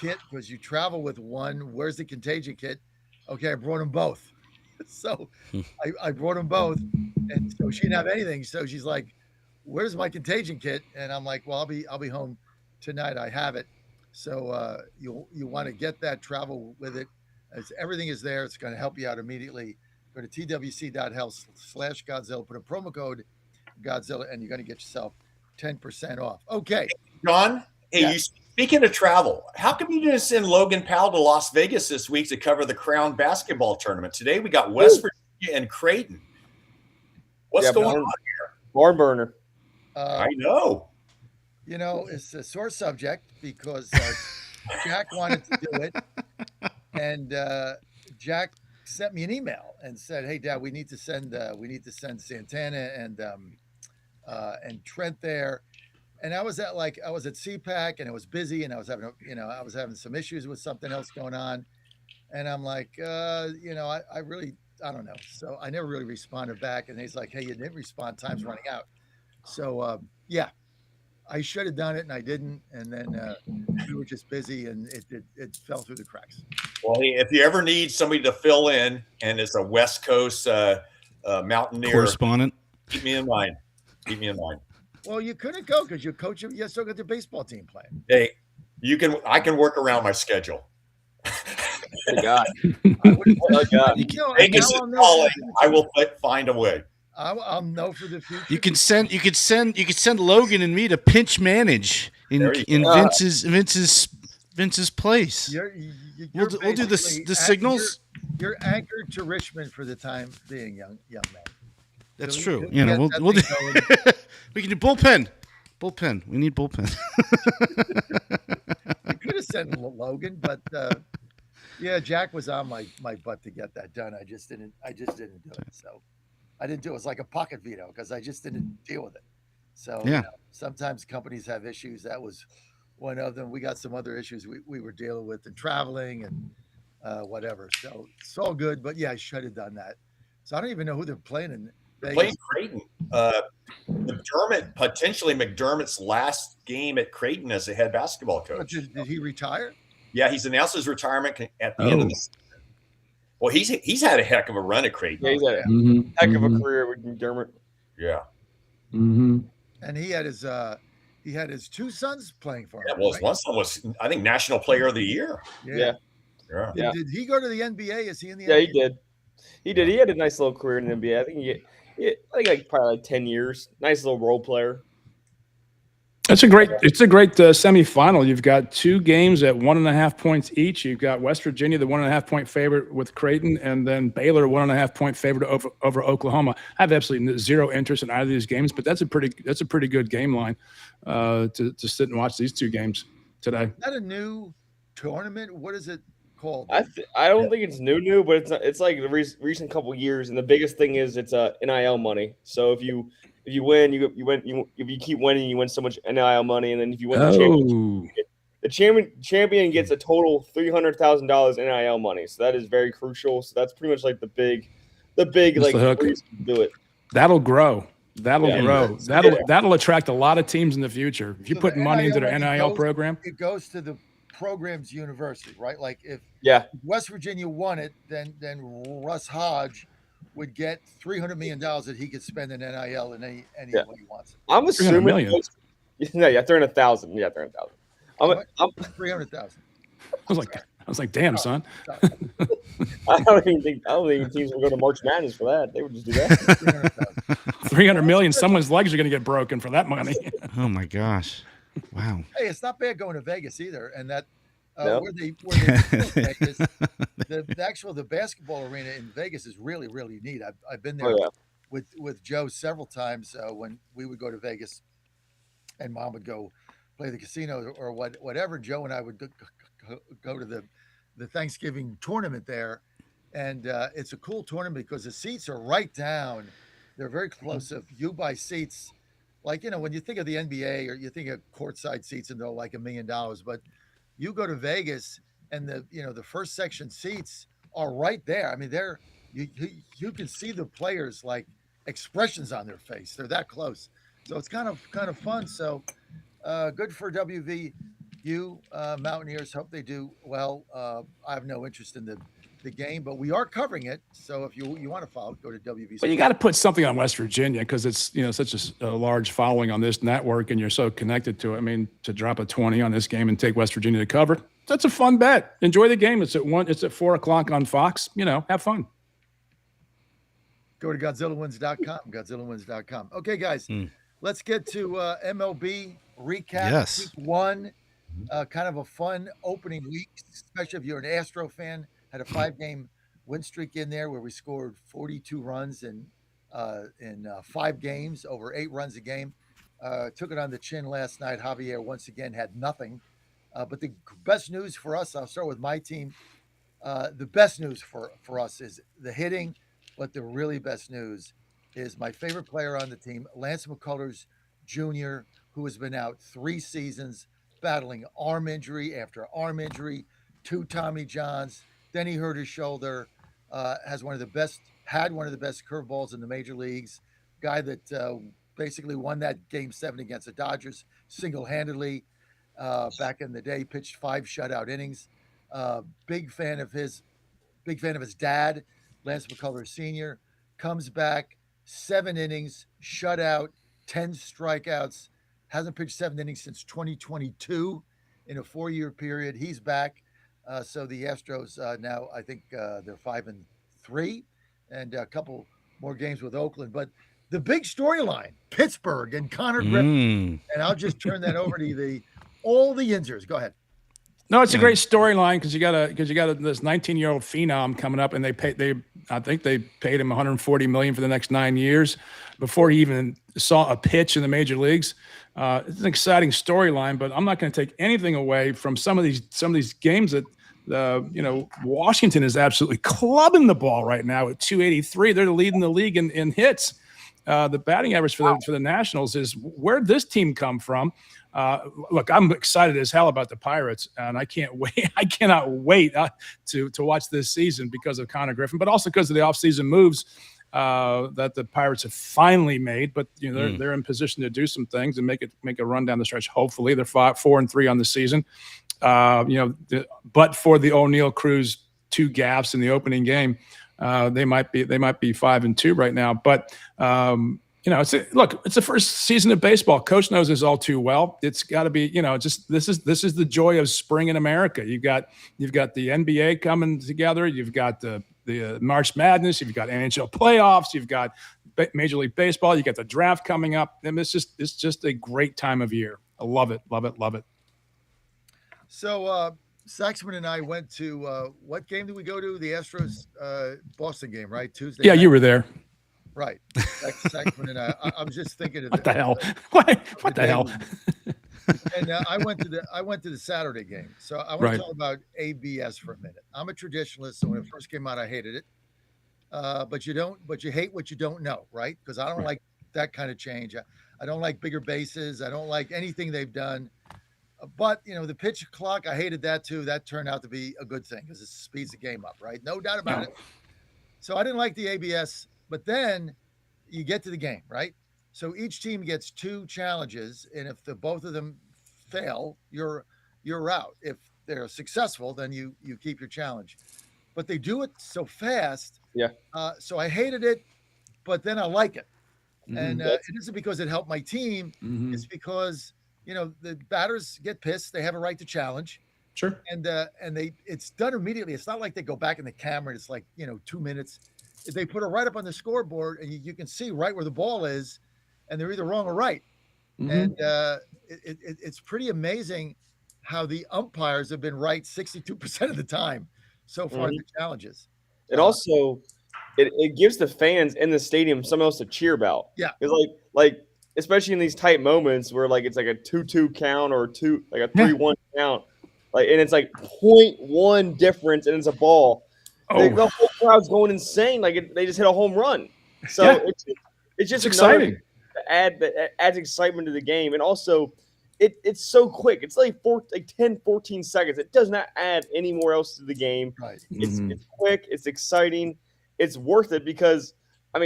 kit? Because you travel with one. Where's the contagion kit? Okay, I brought them both. So I brought them both, and so she didn't have anything. So she's like, where's my contagion kit? And I'm like, well, I'll be home tonight. I have it. So you want to get that, travel with it, as everything is there. It's going to help you out immediately. Go to twc.health/Godzilla, put a promo code Godzilla, and you're going to get yourself 10% off. Okay. John, hey, speaking of travel, how come you didn't send Logan Powell to Las Vegas this week to cover the Crown basketball tournament? Today we got West Virginia and Creighton. What's going on here? Barn burner. I know. It's a sore subject because Jack wanted to do it, and Jack sent me an email and said, "Hey, Dad, we need to send Santana and Trent there." And I was at CPAC, and it was busy, and I was having some issues with something else going on, And I'm like, I really, I don't know. So I never really responded back. And he's like, hey, you didn't respond. Time's running out. So, yeah, I should have done it and I didn't. And then we were just busy and it fell through the cracks. Well, if you ever need somebody to fill in and it's a West Coast mountaineer correspondent, keep me in mind. Keep me in mind. Well, you couldn't go because you still got the baseball team playing. Hey, I can work around my schedule. God. Vegas is calling. I will find a way. I'll know for the future. You can send Logan and me to pinch manage in Vince's place. We'll do the signals. You're anchored to Richmond for the time being, young man. That's true. We'll do. We can do bullpen. We need bullpen. I could have sent Logan, but yeah, Jack was on my butt to get that done. I just didn't do it. So I didn't do it. It was like a pocket veto because I just didn't deal with it. So yeah, sometimes companies have issues. That was one of them. We got some other issues we were dealing with and traveling and whatever. So it's all good. But yeah, I should have done that. So I don't even know who they're playing in Vegas. Playing Creighton. McDermott's last game at Creighton as a head basketball coach. Did he retire? Yeah, he's announced his retirement at the end of the season. Well, he's had a heck of a run at Creighton. Yeah, he's had a heck of a career with McDermott. Yeah. Mm-hmm. And he had his two sons playing for him. Yeah, well, his one son was, I think, National Player of the Year. Yeah. Did he go to the NBA? Is he in the NBA? Yeah, he did. He had a nice little career in the NBA. I think like probably like 10 years. Nice little role player. It's a great semifinal. You've got two games at 1.5 points each. You've got West Virginia, the 1.5 point favorite with Creighton, and then Baylor, 1.5 point favorite over Oklahoma. I have absolutely zero interest in either of these games, but that's a pretty good game line to sit and watch these two games today. Is that a new tournament? What is it called? I don't think it's new, but it's like the recent couple of years, and the biggest thing is it's NIL money. So if you win, if you keep winning, you win so much NIL money, and then if you win the champion gets a total $300,000 NIL money. So that is very crucial. So that's pretty much like the big like reason to do it. That'll grow. That'll attract a lot of teams in the future. If you put money into their NIL program, it goes to the program's university, right? Like if West Virginia won it, then Russ Hodge would get $300 million that he could spend in NIL in any way he wants. I'm assuming $300,000. Yeah, $300,000. Yeah, $300,000. I'm 300,000. I was like, damn, son. I don't even think teams will go to March Madness for that. They would just do that. $300 million. Someone's legs are going to get broken for that money. Oh my gosh. Wow. Hey, it's not bad going to Vegas either. And that No. where they Vegas, the basketball arena in Vegas is really, really neat. I've been there with Joe several times when we would go to Vegas and Mom would go play the casino or whatever. Joe and I would go to the Thanksgiving tournament there. And it's a cool tournament because the seats are right down. They're very close. If you buy seats, like, when you think of the NBA or you think of courtside seats and they're like $1 million, but you go to Vegas and the first section seats are right there. I mean, you can see the players like expressions on their face. They're that close. So it's kind of fun. So good for WVU Mountaineers. Hope they do well. I have no interest in the game, but we are covering it. So if you want to follow, go to WV. But you got to put something on West Virginia because it's such a large following on this network, and you're so connected to it. I mean, to drop a 20 on this game and take West Virginia to cover, that's a fun bet. Enjoy the game. It's at 4:00 on Fox. Have fun. Go to GodzillaWins.com. GodzillaWins.com. Okay, guys, let's get to MLB recap. Yes. Week 1, kind of a fun opening week, especially if you're an Astro fan. Had a 5-game win streak in there where we scored 42 runs in 5 games, over 8 runs a game. Took it on the chin last night. Javier once again had nothing. But the best news for us, I'll start with my team. The best news for us is the hitting, but the really best news is my favorite player on the team, Lance McCullers Jr., who has been out 3 seasons battling arm injury after arm injury, 2 Tommy Johns. Then he hurt his shoulder. Had one of the best curveballs in the major leagues. Guy that basically won that Game 7 against the Dodgers single-handedly back in the day. Pitched 5 shutout innings. Big fan of his dad, Lance McCullers Sr. Comes back, 7 innings, shutout, 10 strikeouts. Hasn't pitched 7 innings since 2022 in a 4-year period. He's back. So the Astros now, I think they're 5-3, and a couple more games with Oakland. But the big storyline, Pittsburgh and Connor Griffin. And I'll just turn that over to all the Yinzers. Go ahead. No, it's a great storyline because you got this 19-year-old phenom coming up, and I think they paid him $140 million for the next 9 years before he even saw a pitch in the major leagues. It's an exciting storyline, but I'm not going to take anything away from some of these games that Washington is absolutely clubbing the ball right now at 283. They're leading the league in hits. The batting average for the Nationals is where'd this team come from? Look, I'm excited as hell about the Pirates, and I can't wait. I cannot wait to watch this season because of Connor Griffin, but also because of the offseason moves that the Pirates have finally made. But they're in position to do some things and make a run down the stretch. Hopefully, they're 4-3 on the season. But for the O'Neill Cruz 2 gaffes in the opening game, they might be 5-2 right now. But it's the first season of baseball. Coach knows this all too well. It's got to be, this is the joy of spring in America. You've got the NBA coming together. You've got the March Madness. You've got NHL playoffs. You've got Major League Baseball. You got the draft coming up. And it's just a great time of year. I love it. Love it. Love it. So Saxman and I went to what game did we go to? The Astros Boston game, right? Tuesday. Yeah, night. You were there. Right. Saxman and I was just thinking of what the hell? What the hell? And I went to the Saturday game. So I want to talk about ABS for a minute. I'm a traditionalist, so when it first came out, I hated it. But you hate what you don't know, right? Because I don't like that kind of change. I don't like bigger bases. I don't like anything they've done. But the pitch clock, I hated that too. That turned out to be a good thing because it speeds the game up, right? No doubt about it. So I didn't like the ABS. But then you get to the game, right? So each team gets 2 challenges, and if both of them fail, you're out. If they're successful, then you keep your challenge. But they do it so fast. Yeah. So I hated it, but then I like it. Mm-hmm. And it isn't because it helped my team. Mm-hmm. It's because the batters get pissed. They have a right to challenge. Sure. And it's done immediately. It's not like they go back in the camera and it's like 2 minutes. They put it right up on the scoreboard, and you can see right where the ball is, and they're either wrong or right. Mm-hmm. And it's pretty amazing how the umpires have been right 62% of the time so far in the challenges. It also it gives the fans in the stadium something else to cheer about. Yeah, it's like especially in these tight moments where it's like a 2-2 count or a 3-1 count, and it's like 0.1 difference, and it's a ball. The whole crowd's going insane. They just hit a home run. So it's just exciting. That adds excitement to the game. And also, it's so quick. It's like 10, 14 seconds. It does not add any more else to the game. Right. It's quick. It's exciting. It's worth it because,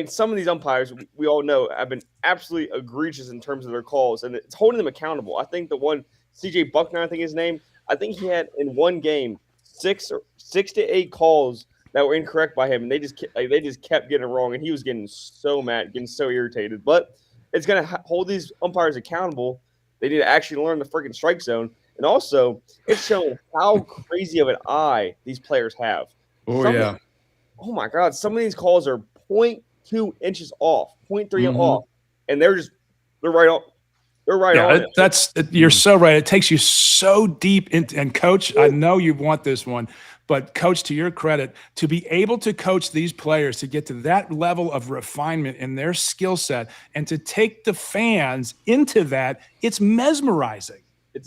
some of these umpires, we all know, have been absolutely egregious in terms of their calls. And it's holding them accountable. I think the one, CJ Buckner, I think his name, I think he had in one game 6 to 8 calls that were incorrect by him, and they just kept getting it wrong, and he was getting so mad, getting so irritated. But it's going to hold these umpires accountable. They need to actually learn the freaking strike zone, and also it's showing how crazy of an eye these players have. Oh my God, some of these calls are 0.2 inches off, 0.3 off, and they're right on. They're right on it. You're so right. It takes you so deep into, and Coach, I know you want this one. But Coach, to your credit, to be able to coach these players to get to that level of refinement in their skill set and to take the fans into that, it's mesmerizing.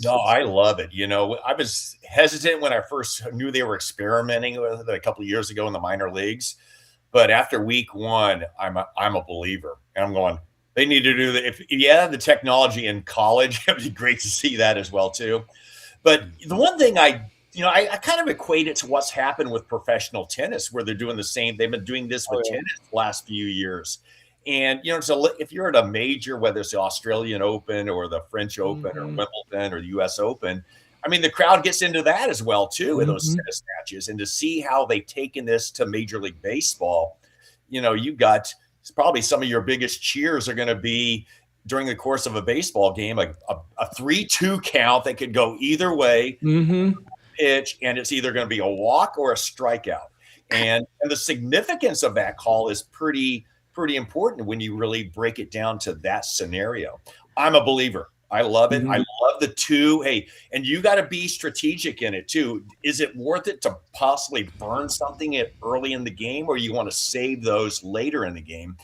I love it. I was hesitant when I first knew they were experimenting with it a couple of years ago in the minor leagues. But after week 1, I'm a believer. And I'm going, they need to do that. The technology in college, it would be great to see that as well, too. But the one thing I I kind of equate it to what's happened with professional tennis, where they're doing the same. They've been doing this with tennis the last few years. And, so if you're at a major, whether it's the Australian Open or the French Open or Wimbledon or the US Open, I mean, the crowd gets into that as well, too, in those tennis matches. And to see how they've taken this to Major League Baseball, you've got probably some of your biggest cheers are going to be during the course of a baseball game, a 3-2 count that could go either way. Pitch, and it's either going to be a walk or a strikeout. And the significance of that call is pretty important when you really break it down to that scenario. I'm a believer. I love it. I love the two. Hey, and you got to be strategic in it too. Is it worth it to possibly burn something early in the game, or you want to save those later in the game?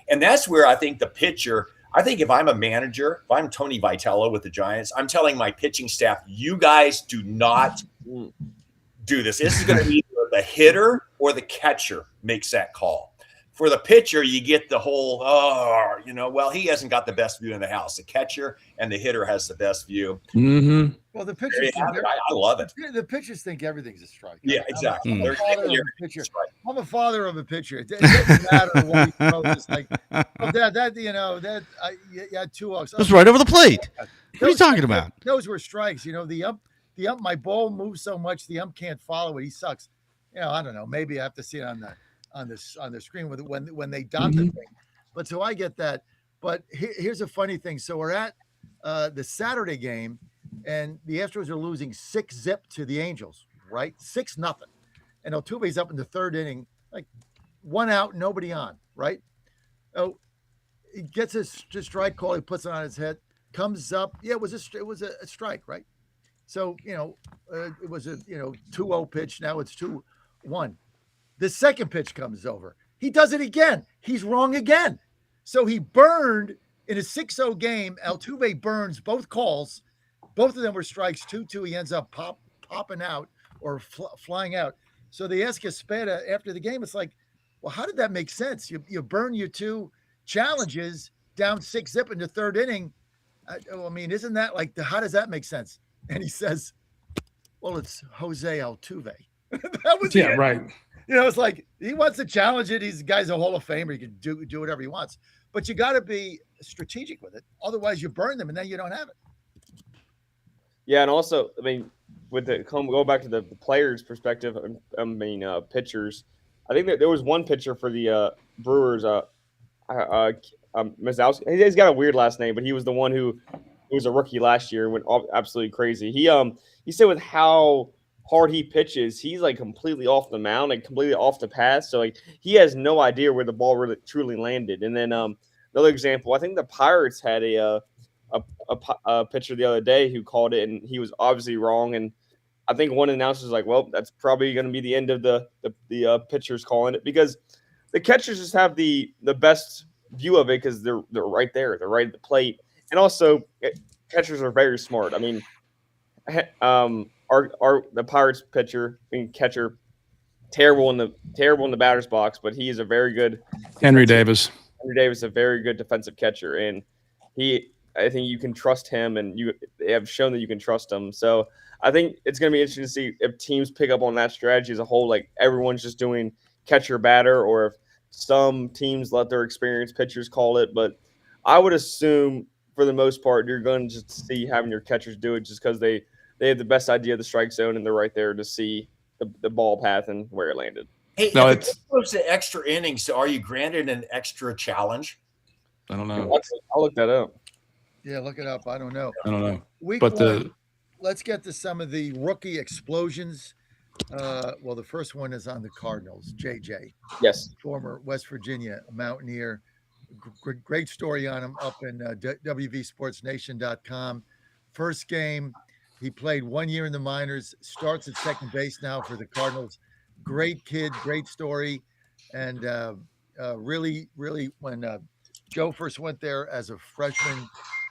And that's where I think the pitcher, I think if I'm a manager, if I'm Tony Vitello with the Giants, I'm telling my pitching staff, you guys do not do this. This is going to be either the hitter or the catcher makes that call. For the pitcher, you get the whole, well, he hasn't got the best view in the house. The catcher and the hitter has the best view. Well, the pitchers, I love it. The pitchers think everything's a strike. Yeah, exactly. I'm a father of a pitcher. It doesn't matter what he throws. It's like, you had 2 walks. That's right over the plate. What are you talking about? Those were strikes. The ump, my ball moves so much, the ump can't follow it. He sucks. I don't know. Maybe I have to see it on the screen when they dot the thing. But so I get that. But here's a funny thing. So we're at the Saturday game, and the Astros are losing 6-0 to the Angels, right? 6-0. And Altuve's up in the third inning, like 1 out, nobody on, right? Oh, he gets his strike call. He puts it on his head, comes up. Yeah, it was a strike, right? So, it was a 2-0 pitch. Now it's 2-1. The second pitch comes over. He does it again. He's wrong again. So he burned in a 6-0 game. Altuve burns both calls. Both of them were strikes, 2-2. He ends up popping out or flying out. So they ask Espada after the game. It's like, well, how did that make sense? You burn your 2 challenges down 6-0 in the third inning. I mean, isn't that like how does that make sense? And he says, well, it's Jose Altuve. That was right. It's like he wants to challenge it. He's guy's a Hall of Famer. He can do whatever he wants. But you got to be strategic with it. Otherwise, you burn them, and then you don't have it. Yeah, and also, I mean, go back to the players' perspective. Pitchers. I think that there was one pitcher for the Brewers. Mazowski. He's got a weird last name, but he was the one who was a rookie last year and went absolutely crazy. He said with how hard he pitches, he's like completely off the mound and completely off the path. So like he has no idea where the ball really truly landed. And then another example, I think the Pirates had a pitcher the other day who called it, and he was obviously wrong. And I think one announcer was like, "Well, that's probably going to be the end of the pitchers calling it," because the catchers just have the best view of it because they're right there, they're right at the plate, and also catchers are very smart. I mean, the Pirates catcher, terrible in the batter's box, but he is a very good Henry Davis. Henry Davis is a very good defensive catcher, and I think you can trust him, and they have shown that you can trust him. So I think it's going to be interesting to see if teams pick up on that strategy as a whole, like everyone's just doing catcher batter, or if some teams let their experienced pitchers call it. But I would assume for the most part, you're going to just see having your catchers do it just because they have the best idea of the strike zone, and they're right there to see the ball path and where it landed. Hey, no, if it goes to extra innings, so are you granted an extra challenge? I don't know. I'll look that up. Yeah, look it up. I don't know. Week but one, let's get to some of the rookie explosions. Well, the first one is on the Cardinals. JJ, yes, former West Virginia Mountaineer. Great story on him up in WVSportsNation.com. First game, he played 1 year in the minors. Starts at second base now for the Cardinals. Great kid, great story, and really, when Joe first went there as a freshman,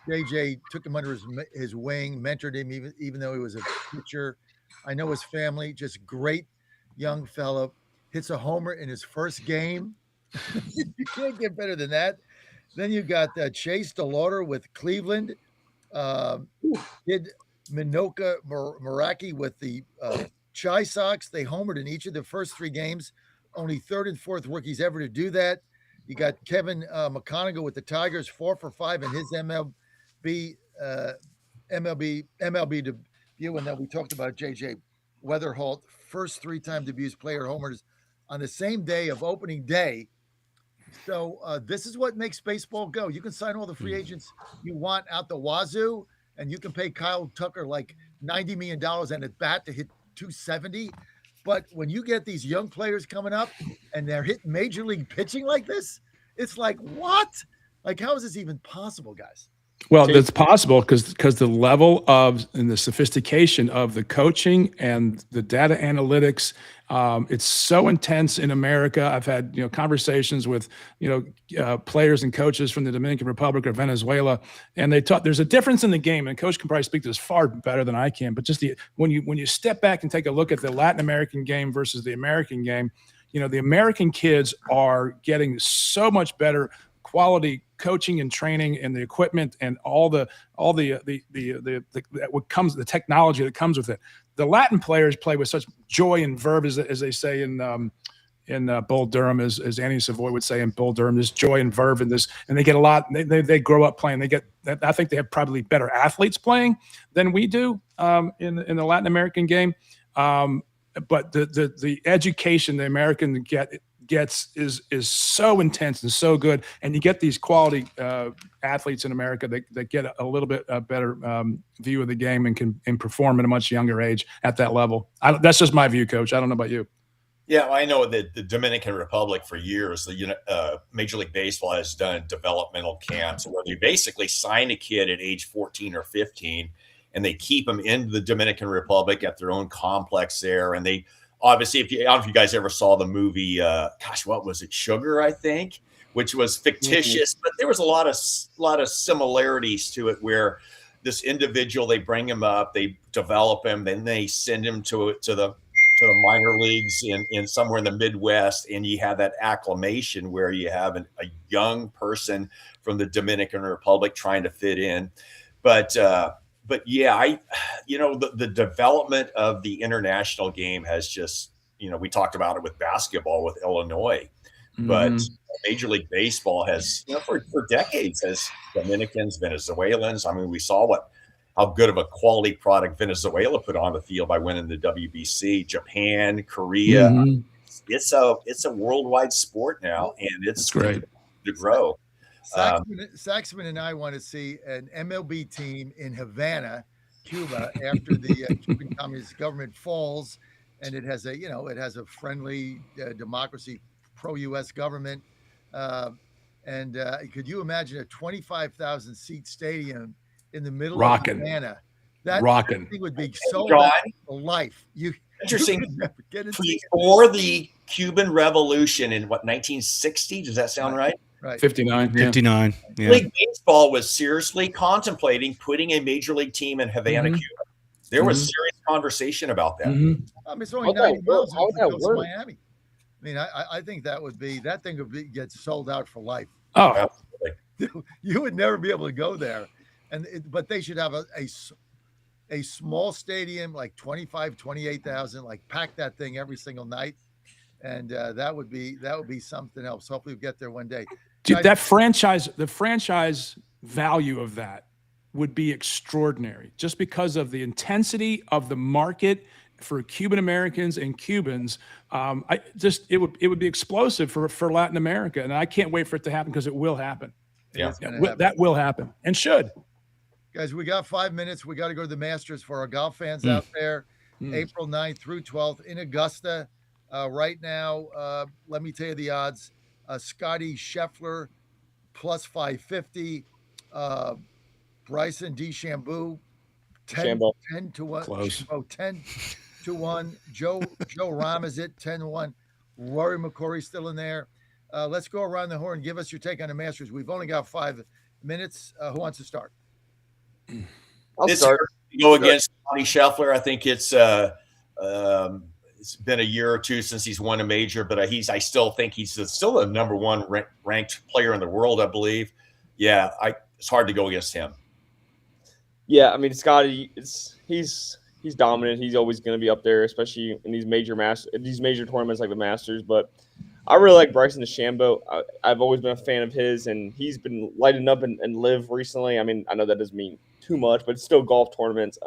JJ took him under his wing, mentored him, even though he was a pitcher. I know his family, just great young fellow. Hits a homer in his first game. You can't get better than that. Then you got Chase DeLauder with Cleveland. Did Minoka Meraki with the Chi Sox. They homered in each of the first 3 games. Only third and fourth rookies ever to do that. You got Kevin McConaughey with the Tigers, 4 for 5 in his MLB debut. And then we talked about JJ Weatherholt, first 3-time debuts player homers on the same day of opening day. So this is what makes baseball go. You can sign all the free agents you want out the wazoo, and you can pay Kyle Tucker like $90 million and a bat to hit 270. But when you get these young players coming up and they're hitting major league pitching like this, it's like, what? Like, how is this even possible, guys? Well, that's possible because the level of and the sophistication of the coaching and the data analytics, it's so intense in America. I've had conversations with players and coaches from the Dominican Republic or Venezuela, and they taught there's a difference in the game. And Coach can probably speak to this far better than I can. But just when you step back and take a look at the Latin American game versus the American game, the American kids are getting so much better quality coaching and training and the equipment and all the what comes, the technology that comes with it. The Latin players play with such joy and verve, as they say in Bull Durham, as Annie Savoy would say in Bull Durham, this joy and verve and this, and they get a lot. They grow up playing. I think they have probably better athletes playing than we do in the Latin American game. But the education the American gets is so intense and so good, and you get these quality athletes in America that get a little bit better view of the game and can perform at a much younger age at that level. That's just my view, Coach. I don't know about you. Yeah, I know that the Dominican Republic for years, Major League Baseball has done developmental camps where they basically sign a kid at age 14 or 15, and they keep them in the Dominican Republic at their own complex there, and they. Obviously, I don't know if you guys ever saw the movie, what was it, Sugar, I think, which was fictitious, but there was a lot of similarities to it where this individual, they bring him up, they develop him, then they send him to the minor leagues in somewhere in the Midwest, and you have that acclimation where you have a young person from the Dominican Republic trying to fit in. But yeah, the development of the international game has just, we talked about it with basketball with Illinois, but Major League Baseball has, for decades has Dominicans, Venezuelans. I mean, we saw how good of a quality product Venezuela put on the field by winning the WBC, Japan, Korea. It's a worldwide sport now, and it's great to grow. Saxman and I want to see an MLB team in Havana, Cuba, after the Cuban Communist government falls, and it has a friendly democracy, pro-U.S. government. And could you imagine a 25,000 seat stadium in the middle of Havana? That thing would be so life. Interesting. Before the Cuban Revolution in 1960? Does that sound right? Right. 59. 59. Yeah. League Baseball was seriously contemplating putting a major league team in Havana, Cuba. There was serious conversation about that. It's only 90 miles off the coast of Miami. I mean, I think that thing would get sold out for life. Oh, absolutely. You would never be able to go there. But they should have a small stadium, like 28,000, like pack that thing every single night. And that would be something else. Hopefully we'll get there one day. Dude, the franchise value of that would be extraordinary just because of the intensity of the market for Cuban Americans and Cubans. It would be explosive for Latin America. And I can't wait for it to happen because it will happen. That will happen and should. Guys, we got 5 minutes. We got to go to the Masters for our golf fans out there. April 9th through 12th in Augusta. Right now, let me tell you the odds. Scotty Scheffler plus 550. Bryson DeChambeau 10 to 1. Close. 10 to 1. Joe Rahm is at 10 to 1. Rory McIlroy still in there. Let's go around the horn. Give us your take on the Masters. We've only got 5 minutes. Who wants to start? I'll start. Go against Scotty Scheffler. I think it's been a year or two since he's won a major, but I still think he's still the number 1 ranked player in the world, I believe. Yeah, it's hard to go against him. Yeah, I mean, Scotty, he's dominant. He's always going to be up there, especially in these major tournaments like the Masters. But I really like Bryson DeChambeau. I've always been a fan of his, and he's been lighting up and live recently. I mean, I know that doesn't mean too much, but it's still golf tournaments.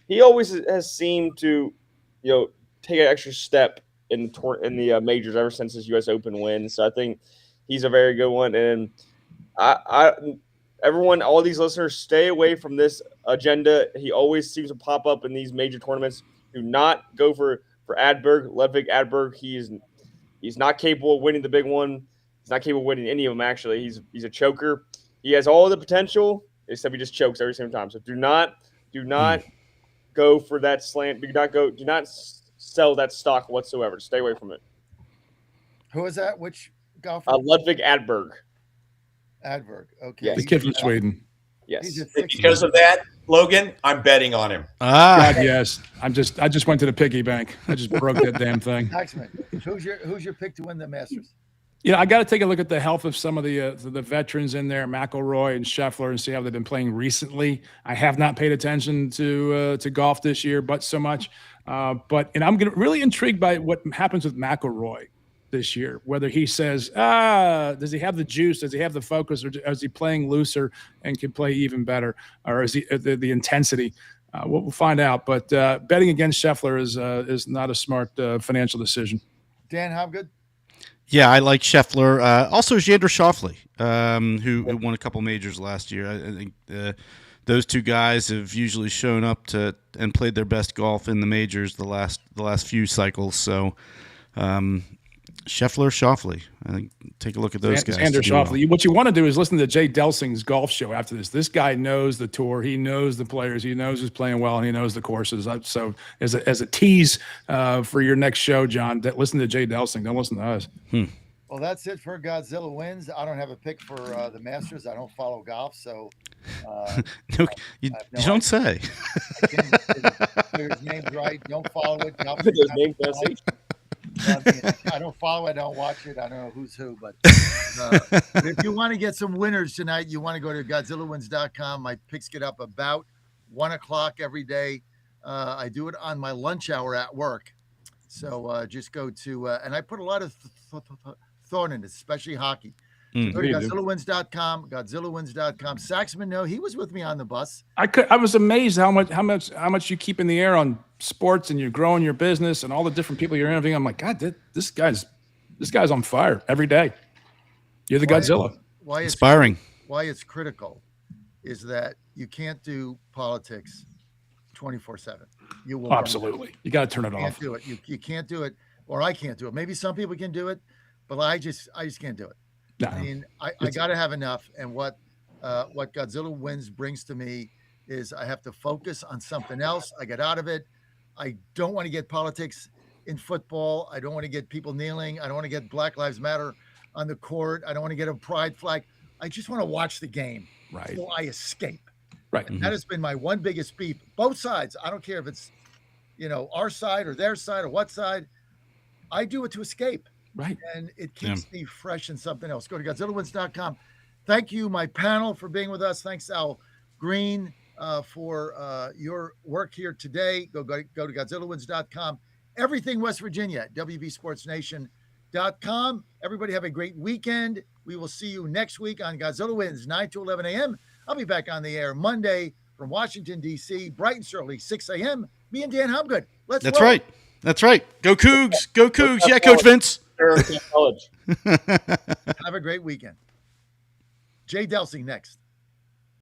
He always has seemed to, take an extra step in the majors ever since his U.S. Open win. So I think he's a very good one. And everyone, all these listeners, stay away from this agenda. He always seems to pop up in these major tournaments. Do not go for Adberg, Ludwig Adberg. He's not capable of winning the big one. He's not capable of winning any of them, actually. He's a choker. He has all the potential, except he just chokes every single time. So do not go for that slant. Do not sell that stock whatsoever. Stay away from it. Who is that? Which golfer? Ludwig Adberg. Adberg. Okay. Yes. The kid from Sweden. Yes. Because of that, Logan, I'm betting on him. God, yes. I just went to the piggy bank. I just broke that damn thing. Taxman, who's your pick to win the Masters? I got to take a look at the health of some of the veterans in there, McIlroy and Scheffler, and see how they've been playing recently. I have not paid attention to golf this year, but so much. But I'm really intrigued by what happens with McIlroy this year. Whether he says, does he have the juice? Does he have the focus? Or is he playing looser and can play even better? Or is he the intensity? We'll find out. But betting against Scheffler is not a smart financial decision. Dan Hobgood? Yeah, I like Scheffler. Also, Xander Schauffele, who won a couple majors last year. I think those two guys have usually shown up and played their best golf in the majors the last few cycles. So, Schauffele. I think take a look at those guys. Xander Schauffele. What you want to do is listen to Jay Delsing's golf show after this. This guy knows the tour. He knows the players. He knows who's playing well, and he knows the courses. So as a tease for your next show, John, listen to Jay Delsing. Don't listen to us. Well, that's it for Godzilla Wins. I don't have a pick for the Masters. I don't follow golf, so no, you don't say. His name's right. Don't follow it. I don't follow it. I don't watch it. I don't know who's who, but if you want to get some winners tonight, you want to go to GodzillaWins.com. My picks get up about 1 o'clock every day. I do it on my lunch hour at work. So just go to, and I put a lot of thought in it, especially hockey. So go to GodzillaWins.com, GodzillaWins.com. Saxman, no, he was with me on the bus. I was amazed how much you keep in the air on sports, and you're growing your business and all the different people you're interviewing. I'm like, God, this guy's on fire every day. You're the Godzilla. Inspiring. Why it's critical is that you can't do politics 24/7. You will absolutely. You got to turn it off. You can't do it. You can't do it, or I can't do it. Maybe some people can do it, but I just can't do it. No, I mean, I got to have enough. And what Godzilla Wins brings to me is I have to focus on something else. I get out of it. I don't want to get politics in football. I don't want to get people kneeling. I don't want to get Black Lives Matter on the court. I don't want to get a pride flag. I just want to watch the game. Right. So I escape. Right. And that has been my one biggest beef. Both sides. I don't care if it's, our side or their side or what side. I do it to escape. Right. And it keeps me fresh in something else. Go to GodzillaWins.com. Thank you, my panel, for being with us. Thanks, Al Green, for your work here today. Go to GodzillaWins.com. Everything West Virginia at WVSportsNation.com. Everybody have a great weekend. We will see you next week on Godzilla Wins, 9 to 11 a.m. I'll be back on the air Monday from Washington, D.C., bright and early, 6 a.m. Me and Dan Hobgood. That's right. That's right. Go Cougs. Go Cougs. Yeah, Coach Vince. Have a great weekend. Jay Delsing next.